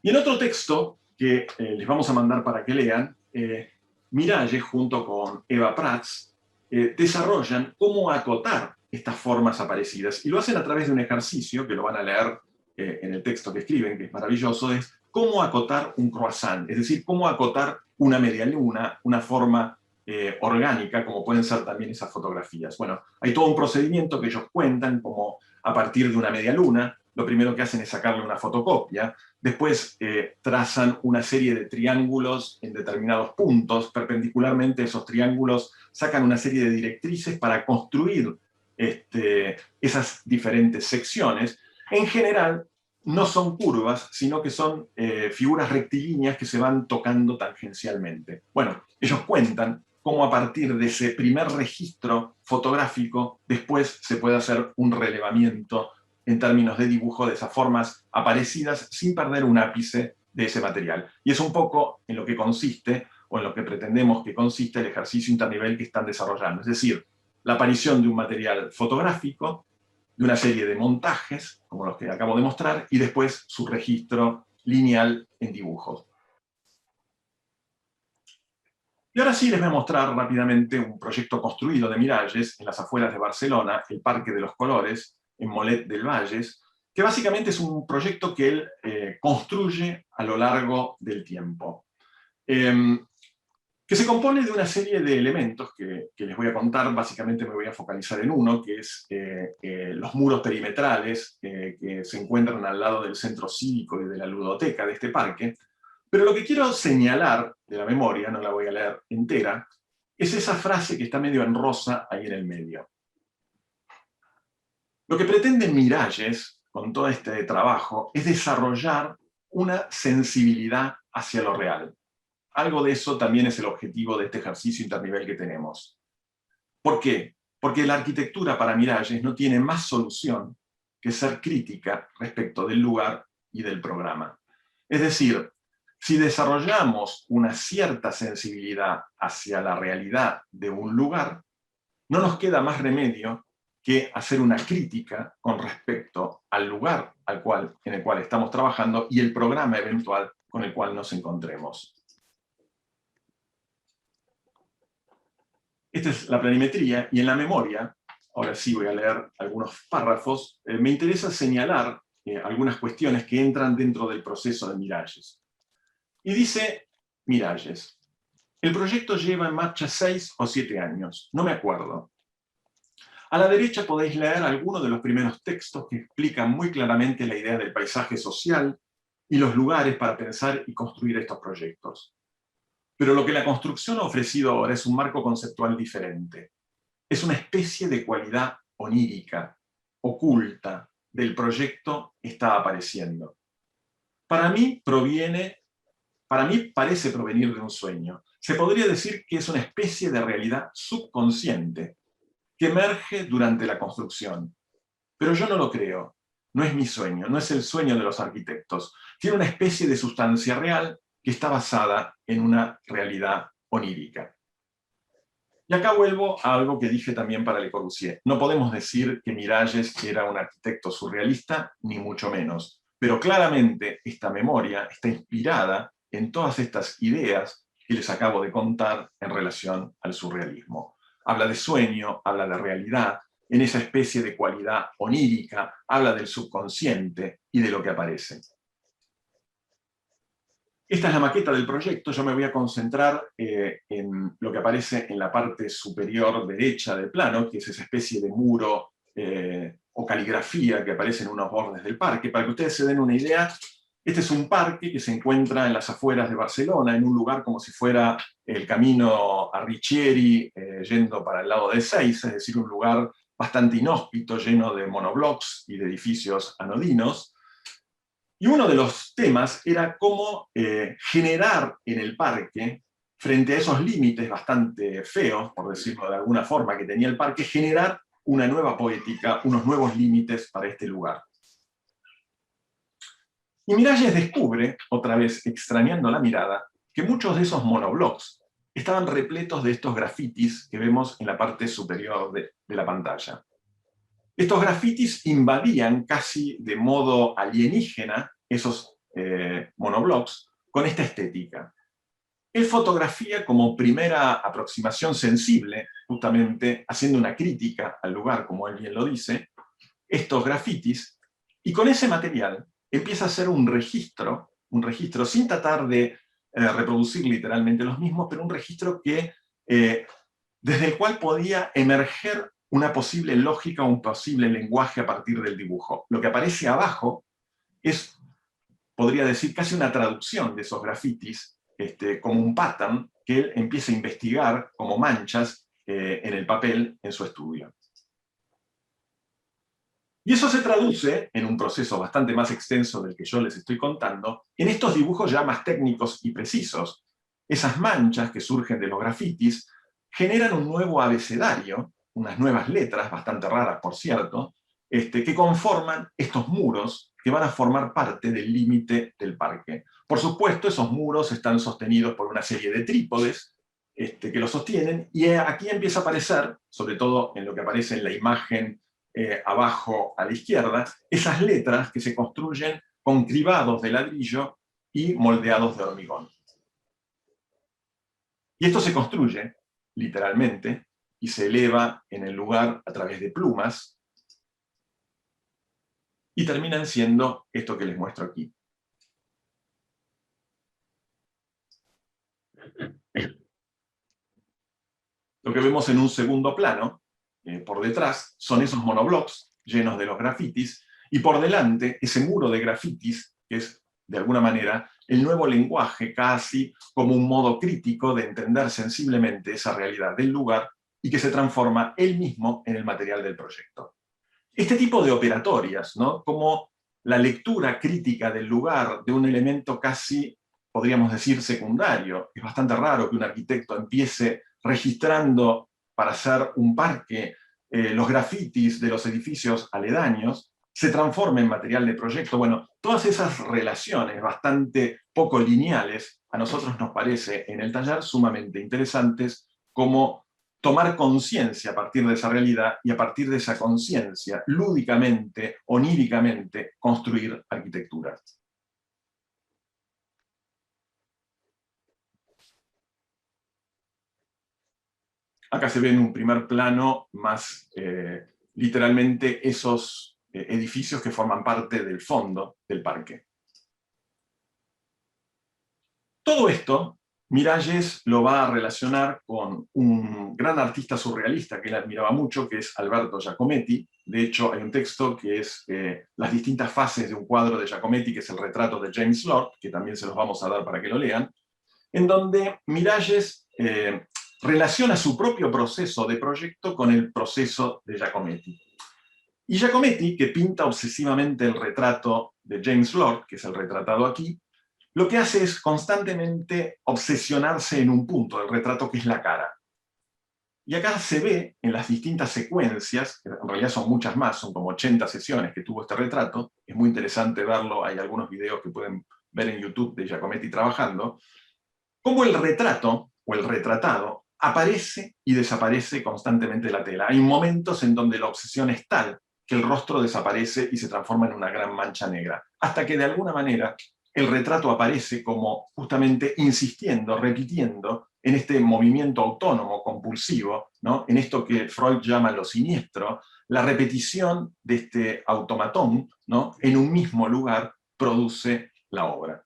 Y en otro texto que les vamos a mandar para que lean, Miralles junto con Eva Prats desarrollan cómo acotar estas formas aparecidas, y lo hacen a través de un ejercicio que lo van a leer en el texto que escriben, que es maravilloso, es cómo acotar un croissant, es decir, cómo acotar una media luna, una forma orgánica, como pueden ser también esas fotografías. Bueno, hay todo un procedimiento que ellos cuentan, como a partir de una media luna, lo primero que hacen es sacarle una fotocopia, después trazan una serie de triángulos en determinados puntos, perpendicularmente esos triángulos sacan una serie de directrices para construir esas diferentes secciones. En general, no son curvas, sino que son figuras rectilíneas que se van tocando tangencialmente. Bueno, ellos cuentan cómo a partir de ese primer registro fotográfico, después se puede hacer un relevamiento en términos de dibujo de esas formas aparecidas sin perder un ápice de ese material. Y es un poco en lo que consiste, o en lo que pretendemos que consiste el ejercicio internivel que están desarrollando. Es decir, la aparición de un material fotográfico, de una serie de montajes, como los que acabo de mostrar, y después su registro lineal en dibujos. Y ahora sí les voy a mostrar rápidamente un proyecto construido de Miralles en las afueras de Barcelona, el Parque de los Colores, en Mollet del Valles, que básicamente es un proyecto que él construye a lo largo del tiempo. Que se compone de una serie de elementos que les voy a contar. Básicamente me voy a focalizar en uno, que es los muros perimetrales que se encuentran al lado del centro cívico y de la ludoteca de este parque. Pero lo que quiero señalar de la memoria, no la voy a leer entera, es esa frase que está medio en rosa ahí en el medio. Lo que pretende Miralles con todo este trabajo es desarrollar una sensibilidad hacia lo real. Algo de eso también es el objetivo de este ejercicio internivel que tenemos. ¿Por qué? Porque la arquitectura para Miralles no tiene más solución que ser crítica respecto del lugar y del programa. Es decir, si desarrollamos una cierta sensibilidad hacia la realidad de un lugar, no nos queda más remedio que hacer una crítica con respecto al lugar en el cual estamos trabajando y el programa eventual con el cual nos encontremos. Esta es la planimetría, y en la memoria, ahora sí voy a leer algunos párrafos, me interesa señalar algunas cuestiones que entran dentro del proceso de Miralles. Y dice Miralles: el proyecto lleva en marcha 6 o 7 años, no me acuerdo. A la derecha podéis leer algunos de los primeros textos que explican muy claramente la idea del paisaje social y los lugares para pensar y construir estos proyectos. Pero lo que la construcción ha ofrecido ahora es un marco conceptual diferente. Es una especie de cualidad onírica, oculta, del proyecto está apareciendo. Para mí parece provenir de un sueño. Se podría decir que es una especie de realidad subconsciente que emerge durante la construcción. Pero yo no lo creo. No es mi sueño, no es el sueño de los arquitectos. Tiene una especie de sustancia real que está basada en una realidad onírica. Y acá vuelvo a algo que dije también para Le Corbusier. No podemos decir que Miralles era un arquitecto surrealista, ni mucho menos. Pero claramente esta memoria está inspirada en todas estas ideas que les acabo de contar en relación al surrealismo. Habla de sueño, habla de realidad, en esa especie de cualidad onírica, habla del subconsciente y de lo que aparece. Esta es la maqueta del proyecto. Yo me voy a concentrar en lo que aparece en la parte superior derecha del plano, que es esa especie de muro o caligrafía que aparece en unos bordes del parque. Para que ustedes se den una idea, este es un parque que se encuentra en las afueras de Barcelona, en un lugar como si fuera el camino a Richieri, yendo para el lado de Seix, es decir, un lugar bastante inhóspito, lleno de monoblocks y de edificios anodinos. Y uno de los temas era cómo generar en el parque, frente a esos límites bastante feos, por decirlo de alguna forma, que tenía el parque, generar una nueva poética, unos nuevos límites para este lugar. Y Miralles descubre, otra vez extrañando la mirada, que muchos de esos monoblocks estaban repletos de estos grafitis que vemos en la parte superior de la pantalla. Estos grafitis invadían casi de modo alienígena esos monoblocks con esta estética. Él fotografía como primera aproximación sensible, justamente haciendo una crítica al lugar, como él bien lo dice, estos grafitis, y con ese material empieza a hacer un registro sin tratar de reproducir literalmente los mismos, pero un registro que, desde el cual podía emerger una posible lógica, un posible lenguaje a partir del dibujo. Lo que aparece abajo es, podría decir, casi una traducción de esos grafitis, como un pattern que él empieza a investigar como manchas en el papel en su estudio. Y eso se traduce, en un proceso bastante más extenso del que yo les estoy contando, en estos dibujos ya más técnicos y precisos. Esas manchas que surgen de los grafitis generan un nuevo abecedario, unas nuevas letras, bastante raras por cierto, que conforman estos muros que van a formar parte del límite del parque. Por supuesto, esos muros están sostenidos por una serie de trípodes que los sostienen, y aquí empieza a aparecer, sobre todo en lo que aparece en la imagen abajo a la izquierda, esas letras que se construyen con cribados de ladrillo y moldeados de hormigón. Y esto se construye, literalmente, y se eleva en el lugar a través de plumas, y terminan siendo esto que les muestro aquí. Lo que vemos en un segundo plano, por detrás, son esos monoblocks llenos de los grafitis, y por delante, ese muro de grafitis, que es, de alguna manera, el nuevo lenguaje, casi como un modo crítico de entender sensiblemente esa realidad del lugar, y que se transforma él mismo en el material del proyecto. Este tipo de operatorias, ¿no?, como la lectura crítica del lugar de un elemento casi, podríamos decir, secundario. Es bastante raro que un arquitecto empiece registrando para hacer un parque los grafitis de los edificios aledaños, se transforme en material de proyecto. Bueno, todas esas relaciones bastante poco lineales a nosotros nos parece en el taller sumamente interesantes, como tomar conciencia a partir de esa realidad y a partir de esa conciencia, lúdicamente, oníricamente, construir arquitectura. Acá se ve en un primer plano más literalmente esos edificios que forman parte del fondo del parque. Todo esto Miralles lo va a relacionar con un gran artista surrealista que él admiraba mucho, que es Alberto Giacometti. De hecho, hay un texto que es las distintas fases de un cuadro de Giacometti, que es el retrato de James Lord, que también se los vamos a dar para que lo lean, en donde Miralles relaciona su propio proceso de proyecto con el proceso de Giacometti. Y Giacometti, que pinta obsesivamente el retrato de James Lord, que es el retratado aquí, lo que hace es constantemente obsesionarse en un punto del retrato, que es la cara. Y acá se ve en las distintas secuencias, que en realidad son muchas más, son como 80 sesiones que tuvo este retrato, es muy interesante verlo, hay algunos videos que pueden ver en YouTube de Giacometti trabajando, cómo el retrato, o el retratado, aparece y desaparece constantemente de la tela. Hay momentos en donde la obsesión es tal que el rostro desaparece y se transforma en una gran mancha negra, hasta que de alguna manera el retrato aparece como justamente insistiendo, repitiendo en este movimiento autónomo, compulsivo, ¿no? En esto que Freud llama lo siniestro, la repetición de este automatón, ¿no? En un mismo lugar produce la obra.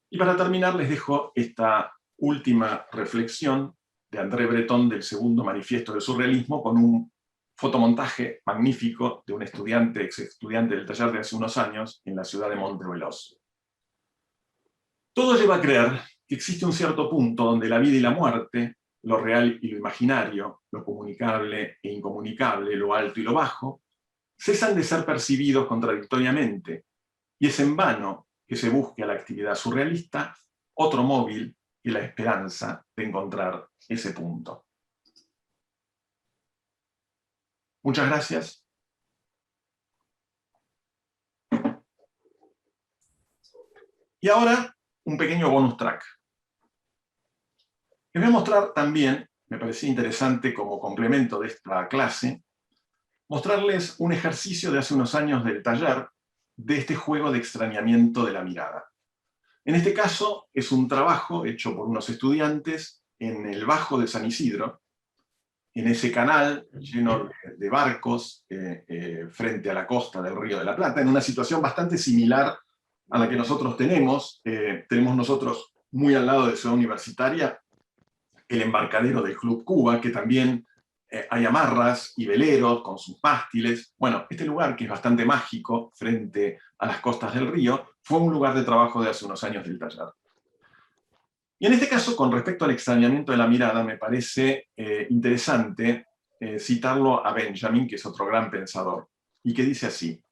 Y para terminar les dejo esta última reflexión de André Breton del segundo manifiesto del surrealismo, con un fotomontaje magnífico de un estudiante, ex estudiante del taller de hace unos años, en la ciudad de Monteveloz. Todo lleva a creer que existe un cierto punto donde la vida y la muerte, lo real y lo imaginario, lo comunicable e incomunicable, lo alto y lo bajo, cesan de ser percibidos contradictoriamente, y es en vano que se busque a la actividad surrealista otro móvil que la esperanza de encontrar ese punto. Muchas gracias. Y ahora, un pequeño bonus track. Les voy a mostrar también, me parecía interesante como complemento de esta clase, mostrarles un ejercicio de hace unos años del taller de este juego de extrañamiento de la mirada. En este caso, es un trabajo hecho por unos estudiantes en el Bajo de San Isidro, en ese canal lleno de barcos frente a la costa del Río de la Plata, en una situación bastante similar a la que nosotros tenemos. Tenemos nosotros muy al lado de Ciudad Universitaria el embarcadero del Club Cuba, que también hay amarras y veleros con sus mástiles. Bueno, este lugar, que es bastante mágico frente a las costas del río, fue un lugar de trabajo de hace unos años del taller. Y en este caso, con respecto al extrañamiento de la mirada, me parece interesante citarlo a Benjamin, que es otro gran pensador, y que dice así: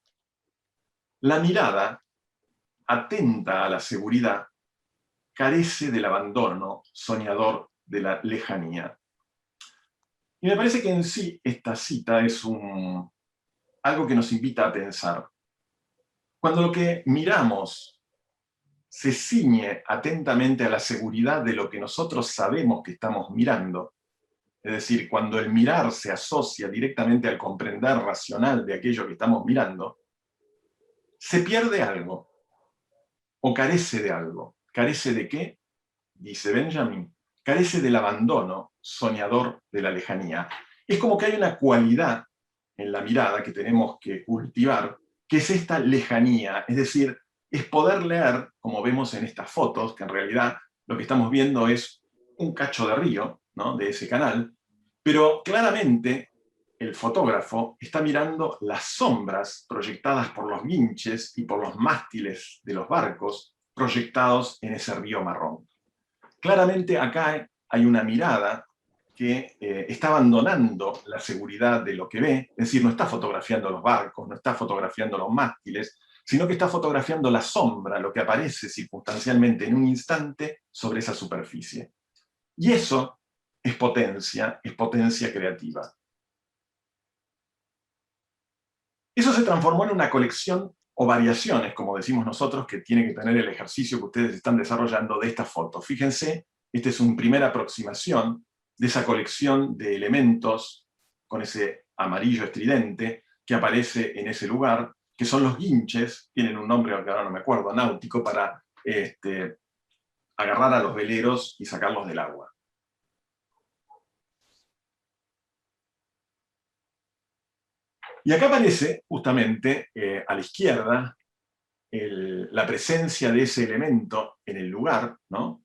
la mirada, atenta a la seguridad, carece del abandono soñador de la lejanía. Y me parece que en sí esta cita es algo que nos invita a pensar. Cuando lo que miramos se ciñe atentamente a la seguridad de lo que nosotros sabemos que estamos mirando, es decir, cuando el mirar se asocia directamente al comprender racional de aquello que estamos mirando, se pierde algo, o carece de algo. ¿Carece de qué? Dice Benjamin. Carece del abandono soñador de la lejanía. Es como que hay una cualidad en la mirada que tenemos que cultivar, que es esta lejanía, es decir, es poder leer, como vemos en estas fotos, que en realidad lo que estamos viendo es un cacho de río, ¿no?, de ese canal, pero claramente el fotógrafo está mirando las sombras proyectadas por los guinches y por los mástiles de los barcos proyectados en ese río marrón. Claramente acá hay una mirada que está abandonando la seguridad de lo que ve, es decir, no está fotografiando los barcos, no está fotografiando los mástiles, sino que está fotografiando la sombra, lo que aparece circunstancialmente en un instante sobre esa superficie. Y eso es potencia creativa. Eso se transformó en una colección o variaciones, como decimos nosotros, que tiene que tener el ejercicio que ustedes están desarrollando de esta foto. Fíjense, esta es una primera aproximación de esa colección de elementos con ese amarillo estridente que aparece en ese lugar, que son los guinches, tienen un nombre que ahora no me acuerdo, náutico, para agarrar a los veleros y sacarlos del agua. Y acá aparece, justamente, a la izquierda, la presencia de ese elemento en el lugar, ¿no?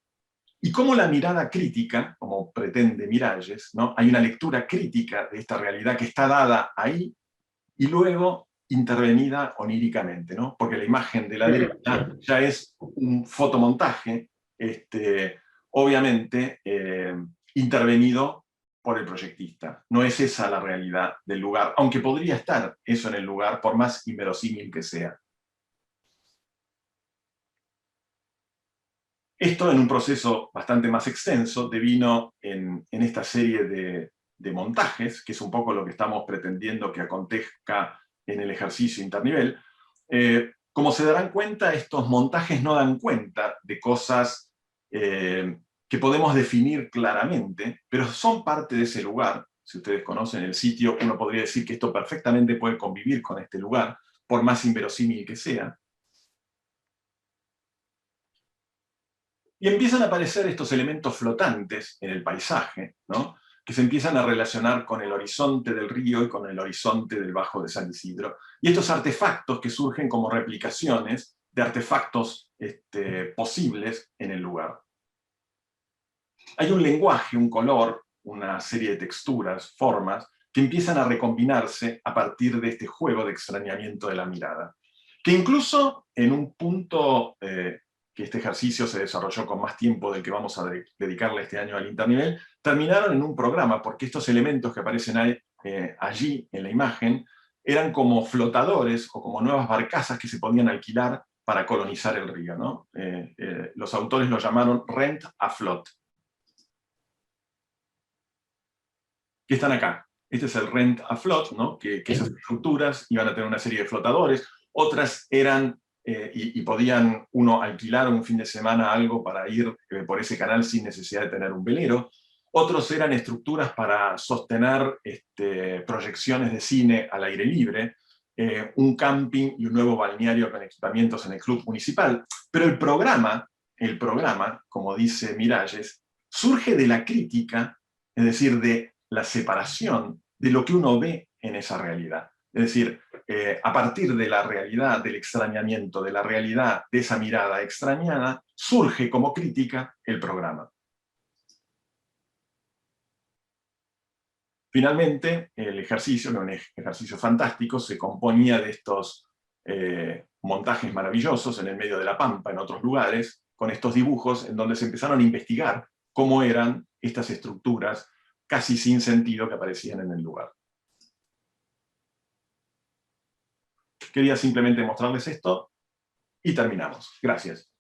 Y cómo la mirada crítica, como pretende Miralles, ¿no? Hay una lectura crítica de esta realidad que está dada ahí y luego intervenida oníricamente, ¿no? Porque la imagen de la derecha ya es un fotomontaje, obviamente intervenido por el proyectista. No es esa la realidad del lugar, aunque podría estar eso en el lugar, por más inverosímil que sea. Esto en un proceso bastante más extenso devino en esta serie de montajes, que es un poco lo que estamos pretendiendo que acontezca en el ejercicio internivel. Como se darán cuenta, estos montajes no dan cuenta de cosas que podemos definir claramente, pero son parte de ese lugar. Si ustedes conocen el sitio, uno podría decir que esto perfectamente puede convivir con este lugar, por más inverosímil que sea. Y empiezan a aparecer estos elementos flotantes en el paisaje, ¿no? Que se empiezan a relacionar con el horizonte del río y con el horizonte del Bajo de San Isidro. Y estos artefactos que surgen como replicaciones de artefactos posibles en el lugar. Hay un lenguaje, un color, una serie de texturas, formas, que empiezan a recombinarse a partir de este juego de extrañamiento de la mirada. Que incluso en un punto que este ejercicio se desarrolló con más tiempo del que vamos a dedicarle este año al internivel, terminaron en un programa, porque estos elementos que aparecen allí en la imagen eran como flotadores o como nuevas barcazas que se podían alquilar para colonizar el río, ¿no? Los autores lo llamaron rent a flot. Que están acá. Este es el rent a flot, ¿no? Que esas estructuras iban a tener una serie de flotadores, otras eran, y podían uno alquilar un fin de semana algo para ir por ese canal sin necesidad de tener un velero, otros eran estructuras para sostener proyecciones de cine al aire libre, un camping y un nuevo balneario con equipamientos en el club municipal. Pero el programa, como dice Miralles, surge de la crítica, es decir, de la separación de lo que uno ve en esa realidad. Es decir, a partir de la realidad del extrañamiento, de la realidad de esa mirada extrañada, surge como crítica el programa. Finalmente, el ejercicio, que era un ejercicio fantástico, se componía de estos montajes maravillosos en el medio de la pampa, en otros lugares, con estos dibujos en donde se empezaron a investigar cómo eran estas estructuras casi sin sentido que aparecían en el lugar. Quería simplemente mostrarles esto y terminamos. Gracias.